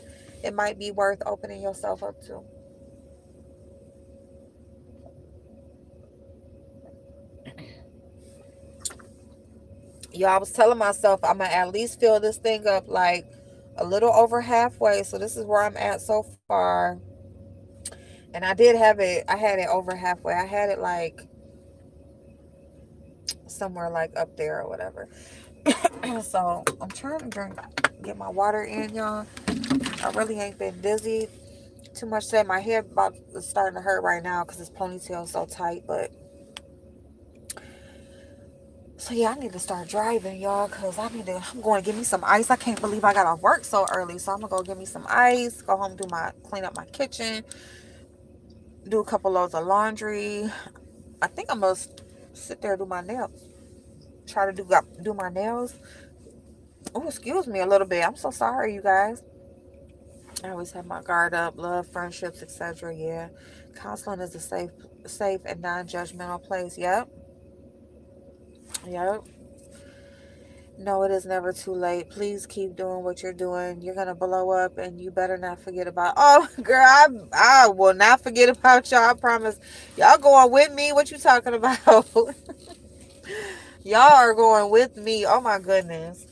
it might be worth opening yourself up to. Yeah, I was telling myself I'm gonna at least fill this thing up like a little over halfway. So this is where I'm at so far. And I had it over halfway. I had it like somewhere like up there or whatever. So I'm trying to get my water in, y'all. I really ain't been dizzy too much today. My head about is starting to hurt right now because this ponytail is so tight. But so yeah, I need to start driving, y'all, because I'm going to get me some ice. I can't believe I got off work so early. So I'm gonna go get me some ice, go home, clean up my kitchen, do a couple loads of laundry. I think I must sit there and do my nails. Try to do my nails. Oh, excuse me a little bit. I'm so sorry, you guys. I always have my guard up. Love, friendships, etc. Yeah, counseling is a safe and non-judgmental place. Yep, yep. No, it is never too late. Please keep doing what you're doing. You're gonna blow up, and you better not forget about. Oh, girl, I will not forget about y'all. I promise. Y'all going with me? What you talking about? Y'all are going with me. Oh my goodness.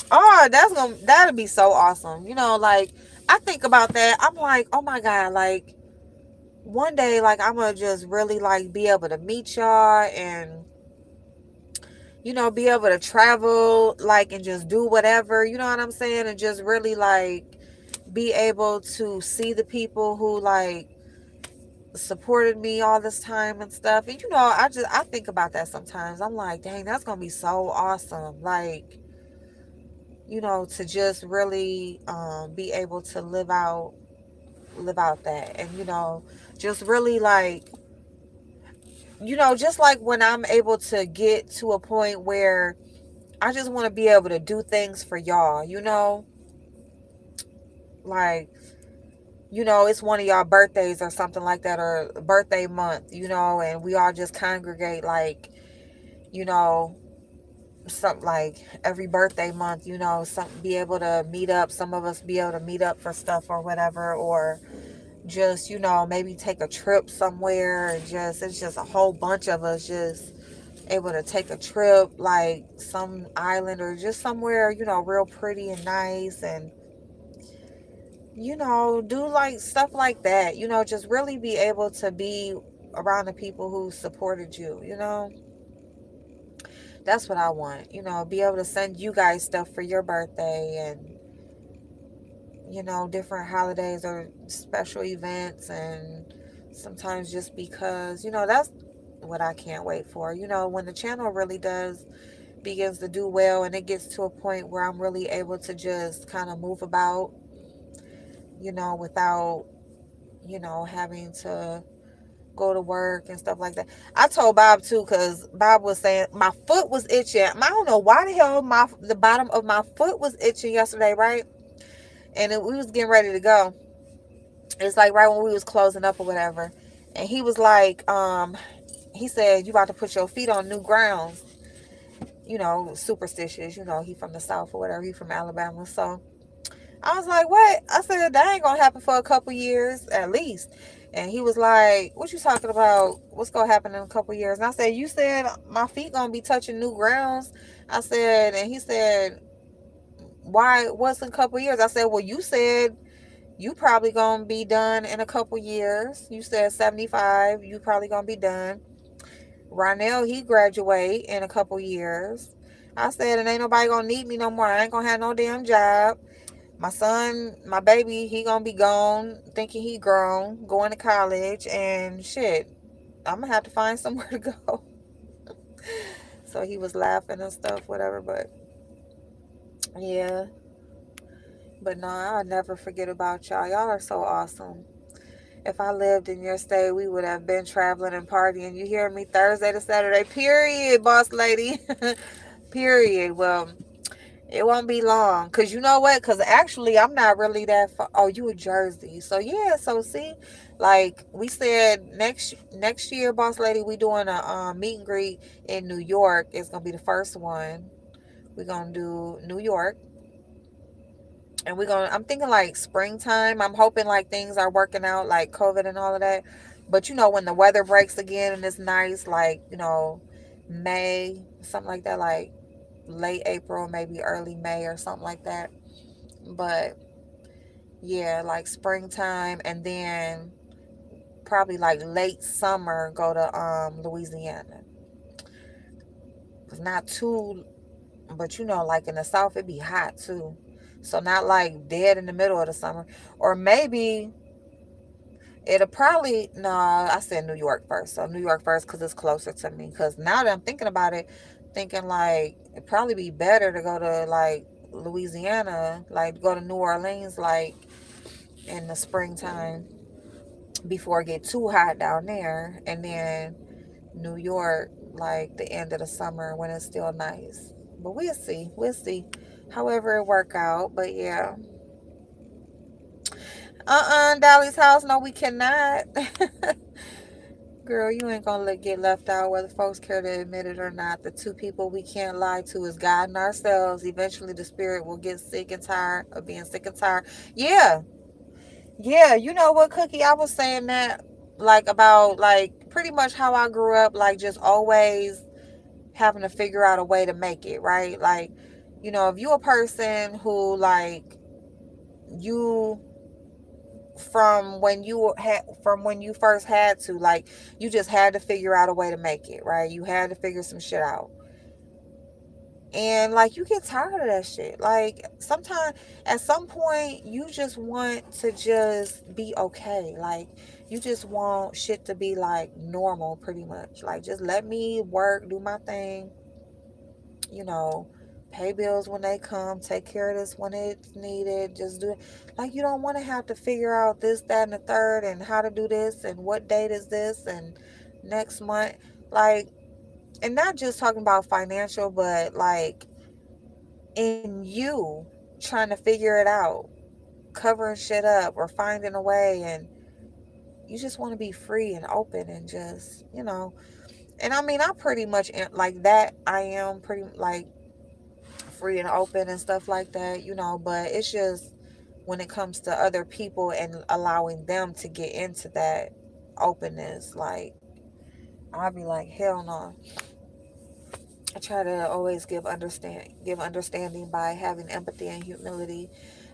Oh, that'll be so awesome. Like I think about that. I'm like, oh my god, like one day, like I'm gonna just really like be able to meet y'all, and be able to travel, like, and just do whatever, you know what I'm saying? And just really, like, be able to see the people who, like, supported me all this time and stuff. And, I think about that sometimes. I'm like, dang, that's going to be so awesome. Like, to just really be able to live out that. And, just really, like, just like when I'm able to get to a point where I just want to be able to do things for y'all, like it's one of y'all birthdays or something like that, or birthday month, and we all just congregate, like, you know, something like every birthday month, some be able to meet up. Some of us be able to meet up for stuff or whatever, or just, maybe take a trip somewhere, and just, it's just a whole bunch of us just able to take a trip, like some island or just somewhere, real pretty and nice, and do like stuff like that, just really be able to be around the people who supported you, that's what I want, be able to send you guys stuff for your birthday, and different holidays or special events, and sometimes just because, that's what I can't wait for, when the channel really does begins to do well, and it gets to a point where I'm really able to just kind of move about, without, having to go to work and stuff like that. I told Bob too, because Bob was saying my foot was itching. I don't know why the hell the bottom of my foot was itching yesterday, right? And we was getting ready to go. It's like right when we was closing up or whatever. And he was like, he said, you about to put your feet on new grounds. Superstitious. He from the South or whatever. He from Alabama. So I was like, what? I said, that ain't gonna happen for a couple years at least. And he was like, what you talking about? What's gonna happen in a couple years? And I said, you said my feet gonna be touching new grounds. I said, and he said, why? What's in a couple years? I said, well, you said you probably gonna be done in a couple years. You said 75. You probably gonna be done. Ronell, he graduate in a couple years. I said, and ain't nobody gonna need me no more. I ain't gonna have no damn job. My son, my baby, he gonna be gone, thinking he grown, going to college, and shit. I'm gonna have to find somewhere to go. So he was laughing and stuff, whatever. But yeah, but no, I'll never forget about y'all. Y'all are so awesome. If I lived in your state, we would have been traveling and partying. You hear me? Thursday to Saturday. Period, boss lady. Period. Well, it won't be long, cause you know what? Cause actually, I'm not really that far. Oh, you in Jersey, so yeah. So see, like we said, next year, boss lady, we doing a meet and greet in New York. It's gonna be the first one. We're gonna do New York, and we're gonna. I'm thinking like springtime. I'm hoping like things are working out, like COVID and all of that. But when the weather breaks again and it's nice, like May, something like that, like late April, maybe early May or something like that. But yeah, like springtime, and then probably like late summer go to Louisiana. It's not too, but like in the south it be hot too. So not like dead in the middle of the summer. Or maybe it'll probably, no, I said New York first. So New York first because it's closer to me. Because now that I'm thinking about it, thinking like it'd probably be better to go to like Louisiana, like go to New Orleans like in the springtime before it get too hot down there, and then New York like the end of the summer when it's still nice. But we'll see however it work out. But yeah, Dolly's house, no, we cannot. Girl, you ain't gonna get left out whether folks care to admit it or not. The two people we can't lie to is God and ourselves. Eventually the spirit will get sick and tired of being sick and tired. Yeah. Yeah, you know what, Cookie? I was saying that, like, about, like, pretty much how I grew up, like, just always having to figure out a way to make it, right? Like, if you a person who, like, you, from when you first had to, like, you just had to figure out a way to make it, right? You had to figure some shit out. And like you get tired of that shit. Like sometimes at some point you just want to just be okay. Like you just want shit to be like normal pretty much. Like just let me work, do my thing, you know, pay bills when they come, take care of this when it's needed, just do it. Like you don't want to have to figure out this, that, and the third and how to do this and what date is this and next month. Like, and not just talking about financial, but like in you trying to figure it out covering shit up or finding a way, and you just want to be free and open and just, and I mean, I pretty much like that. I am pretty like free and open and stuff like that, but it's just when it comes to other people and allowing them to get into that openness, like I'll be like, hell no. I try to always give understanding by having empathy and humility.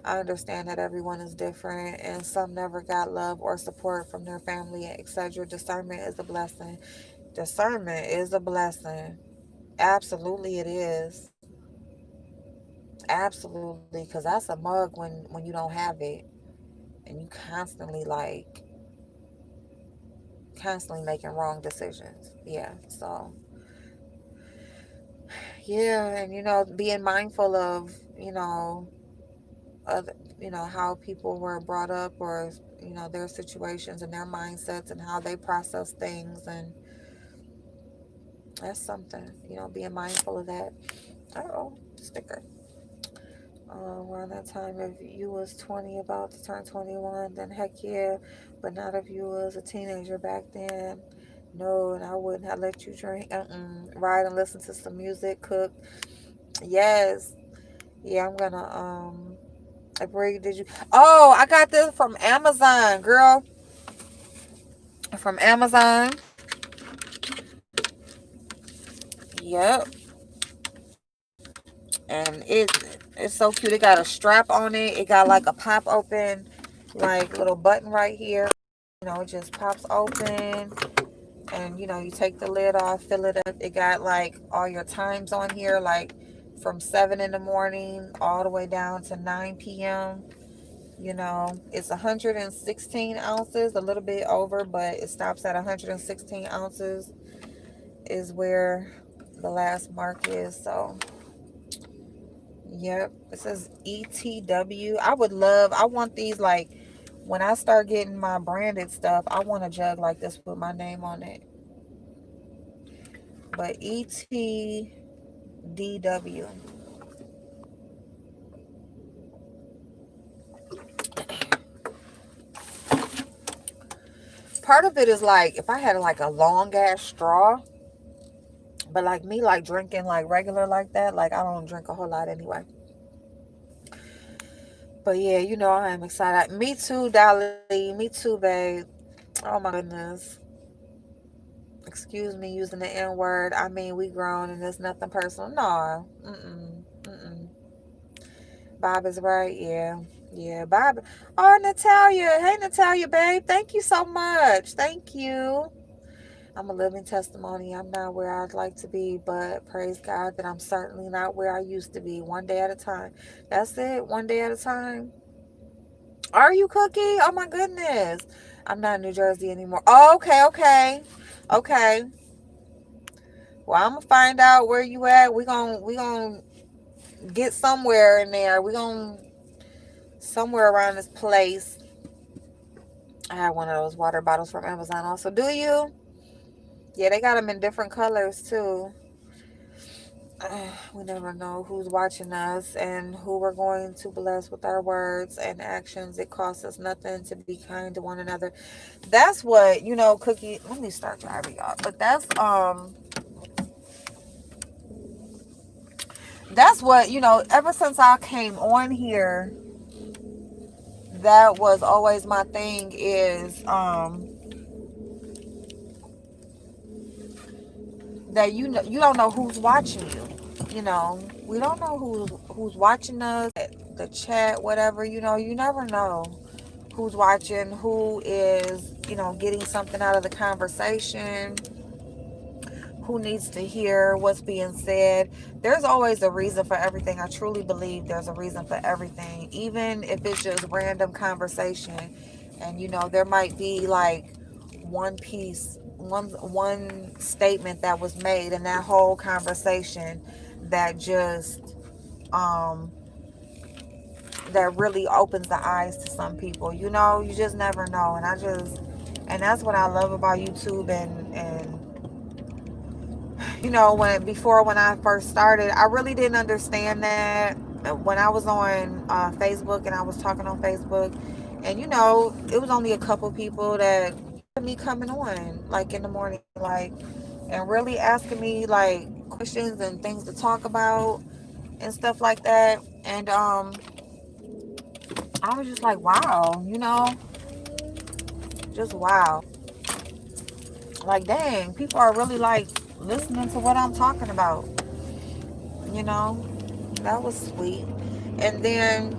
I understand that everyone is different and some never got love or support from their family, etc. Discernment is a blessing. Discernment is a blessing. Absolutely it is. Absolutely, because that's a mug when you don't have it and you constantly making wrong decisions. Yeah. So yeah, and being mindful of, other, how people were brought up, or their situations and their mindsets and how they process things, and that's something, being mindful of that. Oh, sticker. Around that time, if you was 20 about to turn 21, then heck yeah. But not if you was a teenager back then. No, and I wouldn't have let you drink. Ride and listen to some music, cook. Yes. Yeah, I'm gonna agree. Did you? Oh, I got this from Amazon, girl. From Amazon. Yep. And it's so cute. It got a strap on it. It got like a pop open, like little button right here. It just pops open, and you take the lid off, fill it up. It got like all your times on here, like from 7 in the morning all the way down to 9 p.m. It's 116 ounces, a little bit over, but it stops at 116 ounces is where the last mark is. So yep, it says ETW. I want these, like, when I start getting my branded stuff, I want a jug like this with my name on it. But ETDW. Part of it is like if I had like a long ass straw, but like me, like drinking like regular like that, like I don't drink a whole lot anyway. But yeah, I am excited. Me too, Dolly. Me too, babe. Oh my goodness. Excuse me using the N word. I mean, we grown and there's nothing personal. No. Mm-mm. Mm-mm. Bob is right. Yeah. Yeah. Bob. Oh, Natalia. Hey, Natalia, babe. Thank you so much. Thank you. I'm a living testimony. I'm not where I'd like to be, but praise God that I'm certainly not where I used to be. One day at a time. That's it. One day at a time. Are you, Cookie? Oh my goodness. I'm not in New Jersey anymore. Oh, okay, okay. Okay. Well, I'm gonna find out where you at. We gonna get somewhere in there. We gonna somewhere around this place. I had one of those water bottles from Amazon also. Do you? Yeah, they got them in different colors too. We never know who's watching us and who we're going to bless with our words and actions. It costs us nothing to be kind to one another. That's what, Cookie. Let me start driving, y'all. But that's what, ever since I came on here, that was always my thing is that you don't know who's watching you. We don't know who's watching us, the chat, whatever. You never know who's watching, who is, getting something out of the conversation, who needs to hear what's being said. There's always a reason for everything. I truly believe there's a reason for everything, even if it's just random conversation. And there might be like one statement that was made in that whole conversation that just um that really opens the eyes to some people. You just never know. And that's what I love about YouTube. And when I first started, I really didn't understand that. when I was on Facebook and I was talking on Facebook, and it was only a couple people that me coming on like in the morning, like, and really asking me like questions and things to talk about and stuff like that. And I was just like, wow, just wow. Like, dang, people are really like listening to what I'm talking about. You know, that was sweet. And then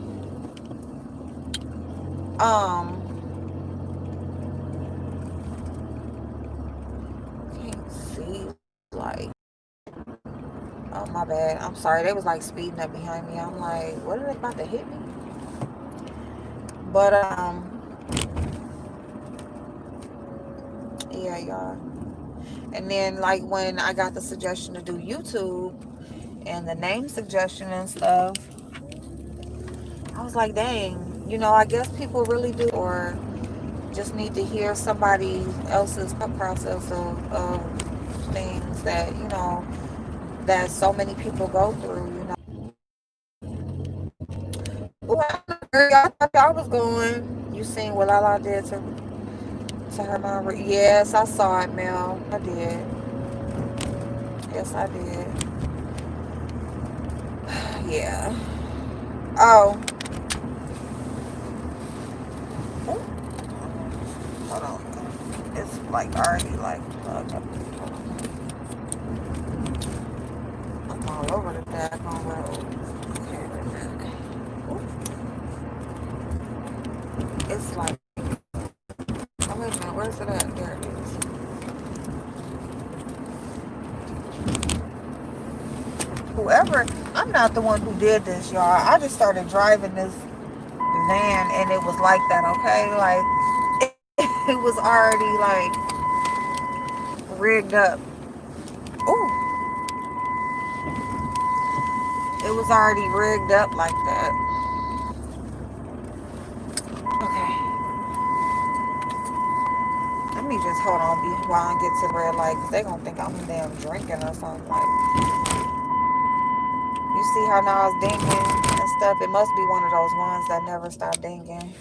can't see like, oh my bad. I'm sorry. They was like speeding up behind me. I'm like, what are they about to hit me? But yeah, y'all. And then like when I got the suggestion to do YouTube and the name suggestion and stuff, I was like, dang, I guess people really do, or just need to hear somebody else's thought process of things that, that so many people go through. Oh, I thought y'all was going. You seen what Lala did to her mom? Yes, I saw it, Mel. I did. Yes, I did. Yeah. Oh. Ooh, hold on. It's like already like plugged up. I'm all over the daggone road. Okay, wait a minute. Ooh, it's like, oh wait a minute, where's it at? There it is. Whoever, I'm not the one who did this, y'all. I just started driving this van and it was like that, okay? Like, it was already like rigged up. Ooh, it was already rigged up like that. Okay, let me just hold on while I get to the red light because they gonna think I'm damn drinking or something. Like, you see how now it's dinging and stuff? It must be one of those ones that never stop dinging.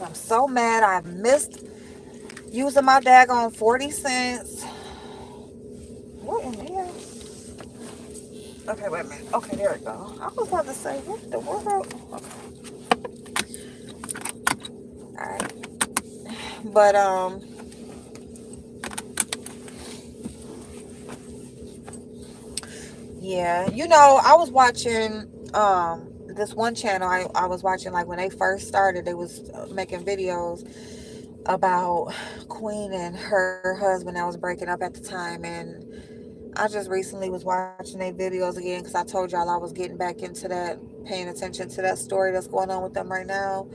I'm so mad I missed using my daggone 40 cents. What in here? Okay, wait a minute. Okay, there we go. I was about to say, what the world? Okay, alright. But yeah, I was watching this one channel I was watching, like when they first started, they was making videos about Queen and her husband that was breaking up at the time. And I just recently was watching their videos again because I told y'all I was getting back into that, paying attention to that story that's going on with them right now.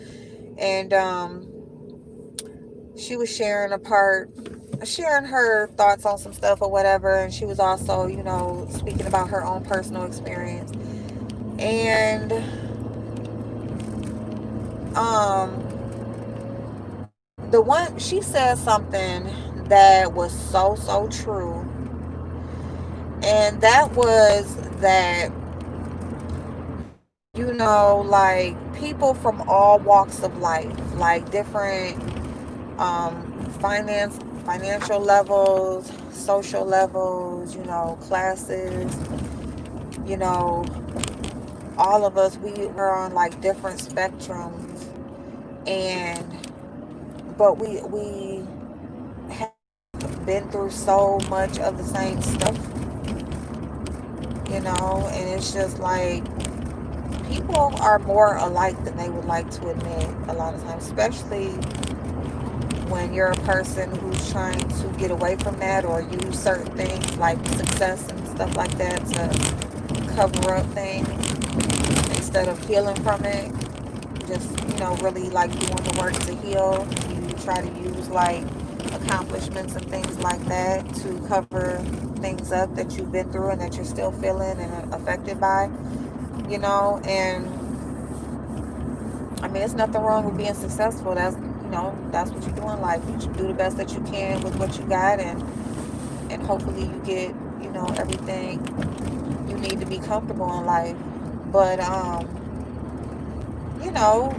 And she was sharing her thoughts on some stuff or whatever, and she was also, speaking about her own personal experience. And the one, she said something that was so true, and that was that, like people from all walks of life, like different financial levels, social levels, classes, you know all of us, we are on like different spectrums. And but we have been through so much of the same stuff, and it's just like people are more alike than they would like to admit a lot of times, especially when you're a person who's trying to get away from that or use certain things like success and stuff like that to cover up things instead of healing from it. Just, really like doing the work to heal. You try to use like accomplishments and things like that to cover things up that you've been through and that you're still feeling and affected by, and I mean, it's nothing wrong with being successful. That's what you do in life. You should do the best that you can with what you got, and hopefully you get, everything you need to be comfortable in life. But you know,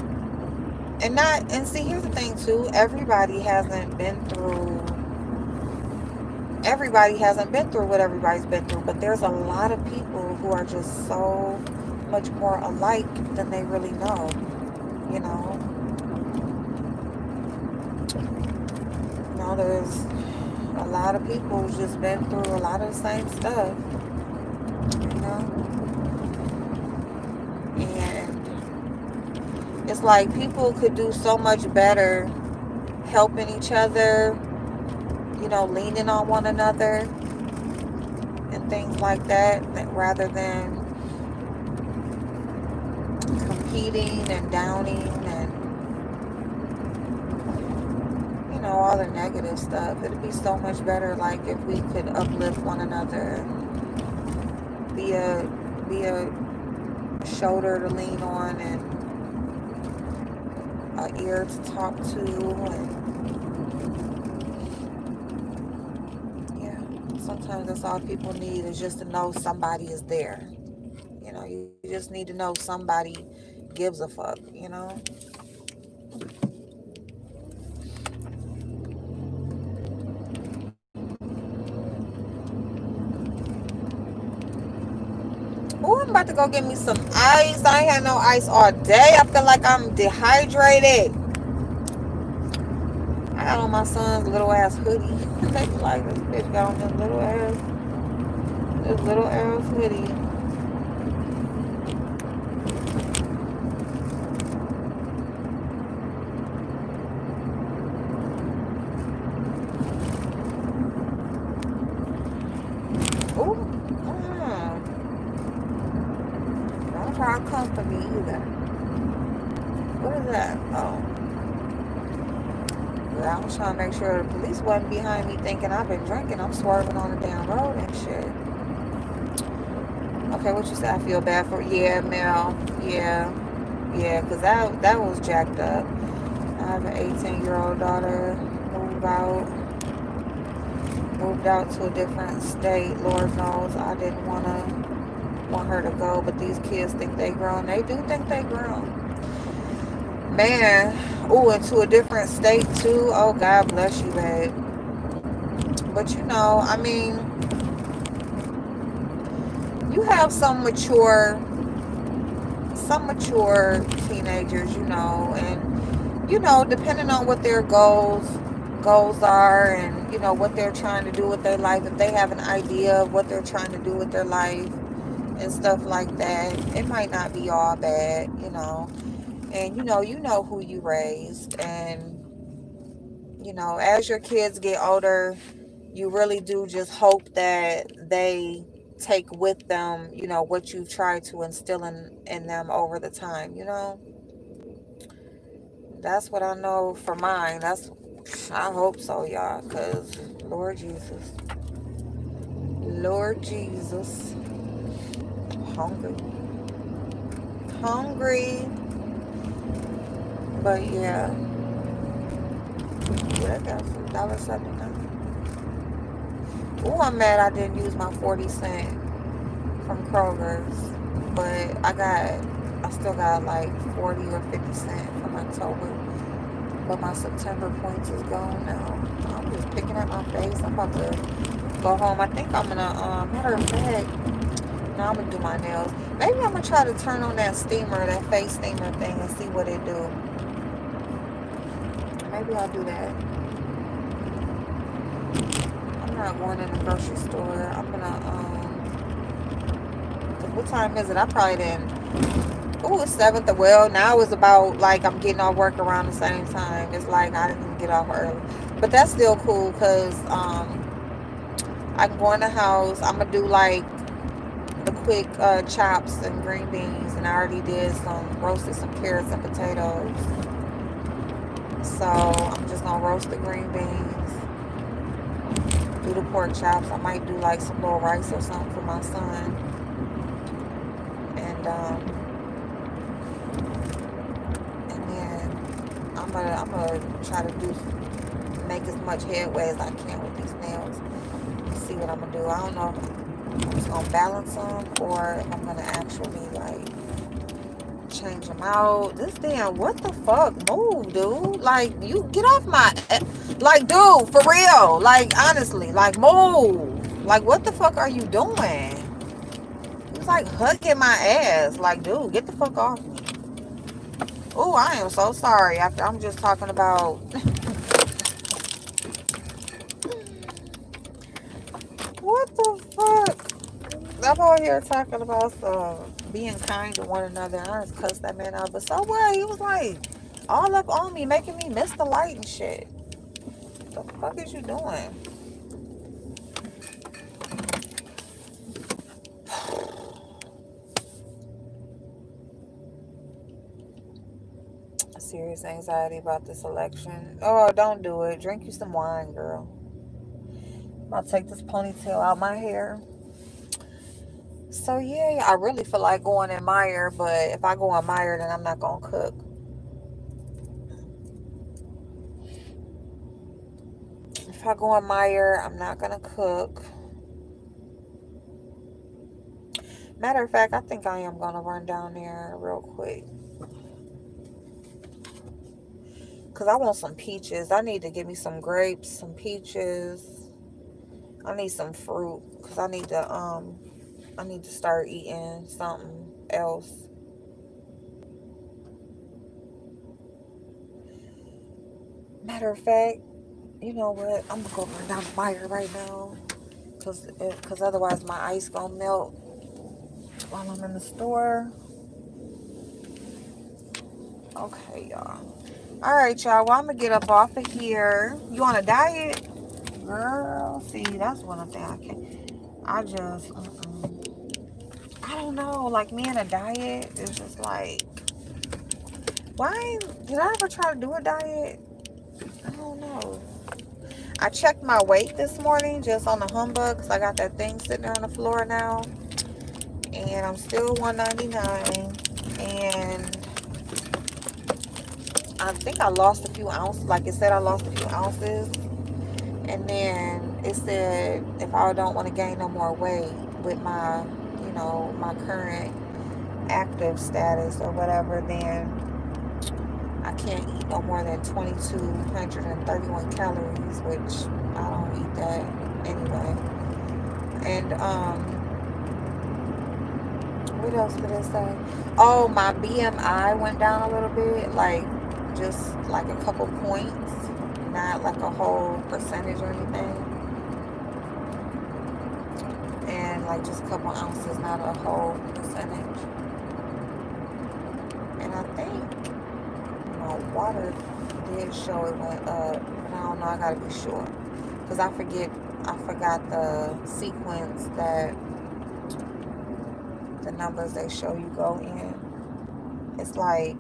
and see, here's the thing too. Everybody hasn't been through what everybody's been through, but there's a lot of people who are just so much more alike than they really know. You know, there's a lot of people who's just been through a lot of the same stuff. You know, and it's like people could do so much better helping each other, leaning on one another and things like that, rather than competing and downing and all the negative stuff. It'd be so much better like if we could uplift one another, be a shoulder to lean on and an ear to talk to, and yeah, sometimes that's all people need, is just to know somebody is there. You just need to know somebody gives a fuck. Oh, I'm about to go get me some ice. I ain't had no ice all day. I feel like I'm dehydrated. I got on my son's little ass hoodie. They be like, this bitch got on this little ass hoodie. Ooh, don't try to comfort me either. What is that? Oh, yeah, I was trying to make sure the police wasn't behind me thinking I've been drinking. I'm swerving on the damn road and shit. Okay, what you say? I feel bad for, yeah, Mel. Yeah, because that was jacked up. I have an 18-year-old daughter, moved out to a different state. Lord knows I didn't want her to go, but these kids think they grown. They do think they grown. Man, into a different state too. Oh, God bless you, babe. But I mean, you have some mature teenagers, and depending on what their goals are, and what they're trying to do with their life, if they have an idea of what they're trying to do with their life and stuff like that, it might not be all bad. And you know who you raised, and as your kids get older, you really do just hope that they take with them what you've tried to instill in them over the time. That's what I know for mine. I hope so, y'all, because Lord Jesus, hungry, hungry. But yeah, I got some $1.79. Oh, I'm mad I didn't use my 40 cent from Kroger's, but I still got like 40 or 50 cent from October. But my September points is gone now. I'm just picking at my face. I'm about to go home. I think I'm gonna matter of fact, now I'm gonna do my nails. Maybe I'm gonna try to turn on that steamer, that face steamer thing, and see what it do. Maybe I'll do that. I'm not going in the grocery store. I'm gonna what time is it? I probably didn't. Oh, it's 7th. Well, now it's about like I'm getting off work around the same time. It's like I didn't even get off early, but that's still cool because I can go in the house. I'm gonna do like the quick chops and green beans, and I already did roasted some carrots and potatoes. So I'm just gonna roast the green beans, do the pork chops. I might do like some little rice or something for my son, and then I'm gonna try to make as much headway as I can with these nails. See what I'm gonna do. I don't know. I'm just gonna balance them, or if I'm gonna actually like change them out. This damn, what the fuck? Move, dude. Like, you get off my, like, dude, for real. Like, honestly, like, move. Like, what the fuck are you doing? He was like hugging my ass. Like, dude, get the fuck off me. Oh, I am so sorry. After I'm just talking about what the fuck? I'm over here talking about being kind to one another. I just cussed that man out. But so what? He was like all up on me, making me miss the light and shit. What the fuck is you doing? Serious anxiety about this election. Oh, don't do it. Drink you some wine, girl. I'm about to take this ponytail out my hair. So yeah, I really feel like going in Meyer, but if I go in Meyer, then I'm not gonna cook. If I go in Meyer, I'm not gonna cook. Matter of fact, I think I am gonna run down there real quick. Cause I want some peaches. I need to get me some grapes, some peaches. I need some fruit. Cause I need to start eating something else. Matter of fact, you know what? I'm gonna go run down the Meyer right now. Cause otherwise my ice gonna melt while I'm in the store. Okay, y'all. All right, y'all. Well, I'm gonna get up off of here. You on a diet? Girl, see, that's one of the things I can't. I just, I don't know. Like, me and a diet is just like, why? Did I ever try to do a diet? I don't know. I checked my weight this morning just on the humbug because I got that thing sitting there on the floor now. And I'm still 199. And I think I lost a few ounces. Like it said, I lost a few ounces. And then it said if I don't want to gain no more weight with my, my current active status or whatever, then I can't eat no more than 2,231 calories, which I don't eat that anyway. And what else did it say? Oh, my BMI went down a little bit, like just like a couple points, not like a whole percentage or anything. And like just a couple ounces, not a whole percentage. And I think my water did show it went up, but I don't know. I gotta be sure because I forgot the sequence that the numbers they show you go in. It's like,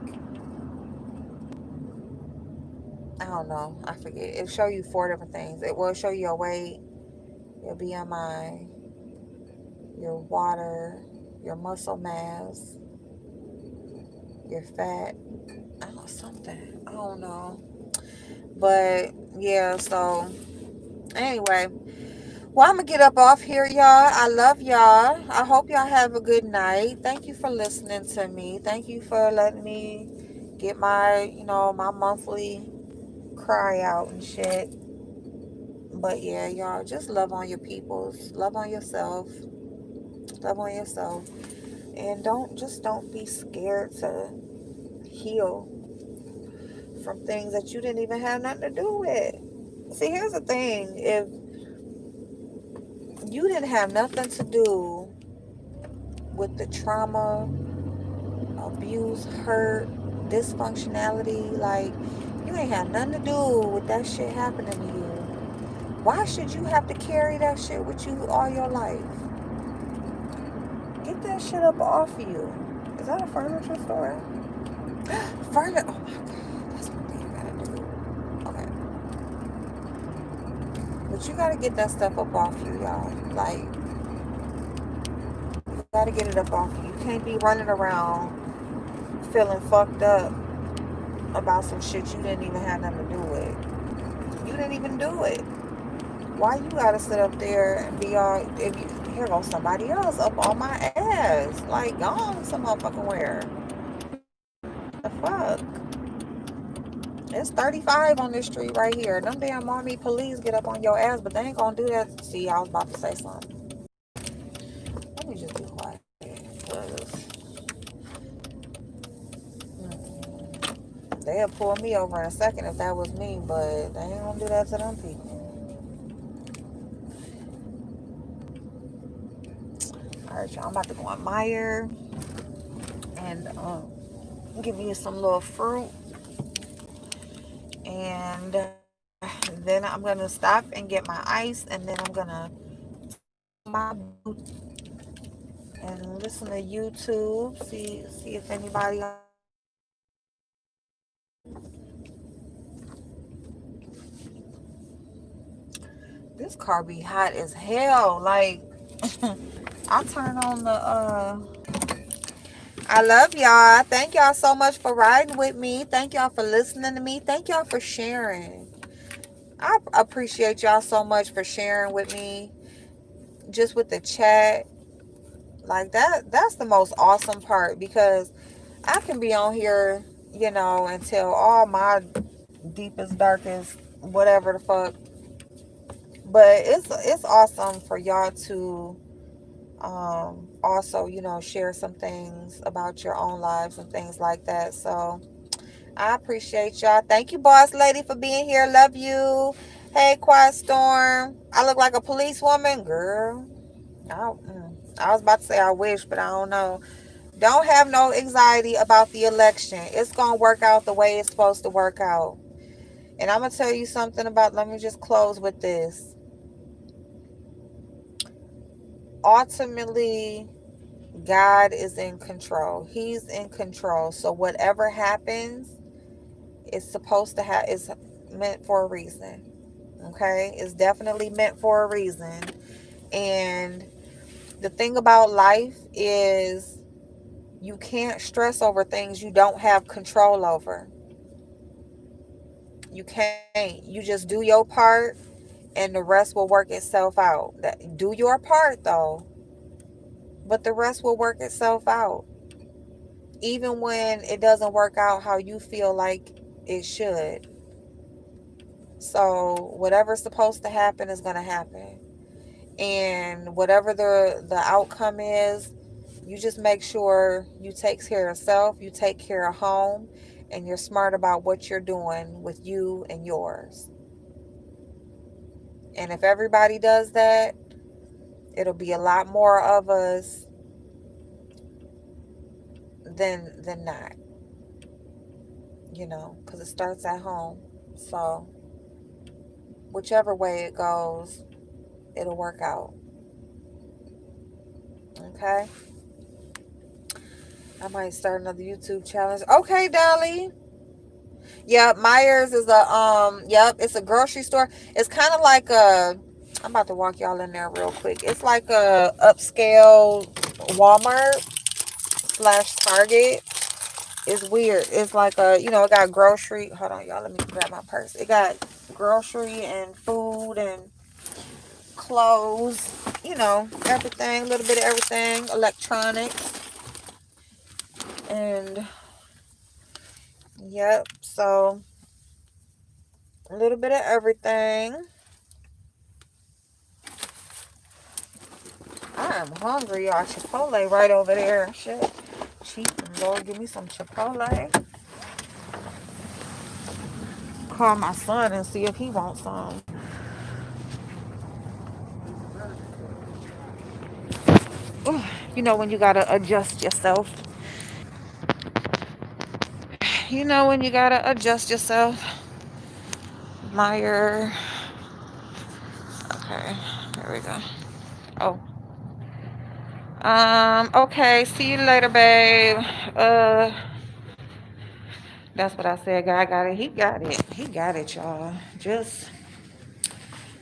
I don't know. I forget. It'll show you four different things. It will show you your weight, your BMI, your water, your muscle mass, your fat. I don't know, something. I don't know. But yeah, so anyway. Well, I'm gonna get up off here, y'all. I love y'all. I hope y'all have a good night. Thank you for listening to me. Thank you for letting me get my, my monthly cry out and shit. But yeah, y'all, just love on your peoples. Love on yourself. Love on yourself. And don't be scared to heal from things that you didn't even have nothing to do with. See, here's the thing. If you didn't have nothing to do with the trauma, abuse, hurt, dysfunctionality, like you ain't had nothing to do with that shit happening to you. Why should you have to carry that shit with you all your life? Get that shit up off you. Is that a furniture store? Furniture. Oh my god, that's one thing you gotta do. Okay, but you gotta get that stuff up off you, y'all. Like, you gotta get it up off you. You can't be running around feeling fucked up about some shit you didn't even have nothing to do with. You didn't even do it. Why you gotta sit up there and be all, if Here goes somebody else up on my ass. Like, gone some motherfucking where. The fuck? It's 35 on this street right here. Them damn army police get up on your ass, but they ain't gonna do that. See, I was about to say something. Let me just be quiet. 'Cause, they'll pull me over in a second if that was me, but they ain't gonna do that to them people. Alright, y'all, I'm about to go on Meyer and give me some little fruit. And then I'm gonna stop and get my ice, and then I'm gonna my and listen to YouTube. See if anybody. This car be hot as hell. Like I turn on the. I love y'all. Thank y'all so much for riding with me. Thank y'all for listening to me. Thank y'all for sharing. I appreciate y'all so much for sharing with me. Just with the chat, like that's the most awesome part, because I can be on here, and tell all my deepest, darkest, whatever the fuck. But it's awesome for y'all to also, share some things about your own lives and things like that. So I appreciate y'all. Thank you, boss lady, for being here. Love you. Hey, Quiet Storm. I look like a policewoman, girl. I was about to say I wish, but I don't know. Don't have no anxiety about the election. It's going to work out the way it's supposed to work out. And I'm going to tell you something about, let me just close with this. Ultimately, God is in control. He's in control. So whatever happens, it's supposed to have, it's meant for a reason. Okay? It's definitely meant for a reason. And the thing about life is you can't stress over things you don't have control over. You can't. You just do your part and the rest will work itself out. Do your part though, but the rest will work itself out. Even when it doesn't work out how you feel like it should. So whatever's supposed to happen is going to happen. And whatever the outcome is, you just make sure you take care of self, you take care of home, and you're smart about what you're doing with you and yours. And if everybody does that, it'll be a lot more of us than not, because it starts at home. So whichever way it goes, it'll work out. Okay. I might start another YouTube challenge. Okay, Dolly. Yep, Myers is yep, it's a grocery store. It's kind of like I'm about to walk y'all in there real quick. It's like a upscale Walmart slash Target. It's weird. It's like it got grocery. Hold on, y'all. Let me grab my purse. It got grocery and food and clothes. Everything. A little bit of everything. Electronics. And yep. So a little bit of everything. I am hungry, y'all. Chipotle right over there. Shit. Cheap. Lord, give me some Chipotle. Call my son and see if he wants some. Ooh, when you gotta adjust yourself. When you gotta adjust yourself. Meyer. Okay. There we go. Oh. Okay. See you later, babe. Uh. That's what I said. God got it. He got it. He got it, y'all.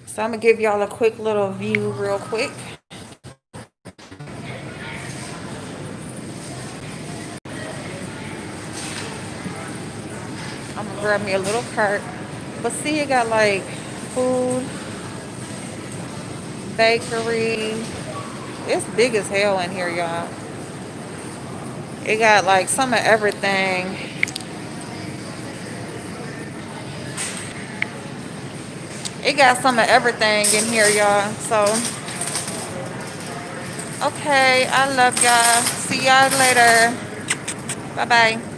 So I'm gonna give y'all a quick little view, real quick. I'm gonna grab me a little cart. But see, it got like food, bakery, It's big as hell in here, y'all. It got like some of everything. It got some of everything in here, y'all. So, okay, I love y'all. See y'all later. Bye bye.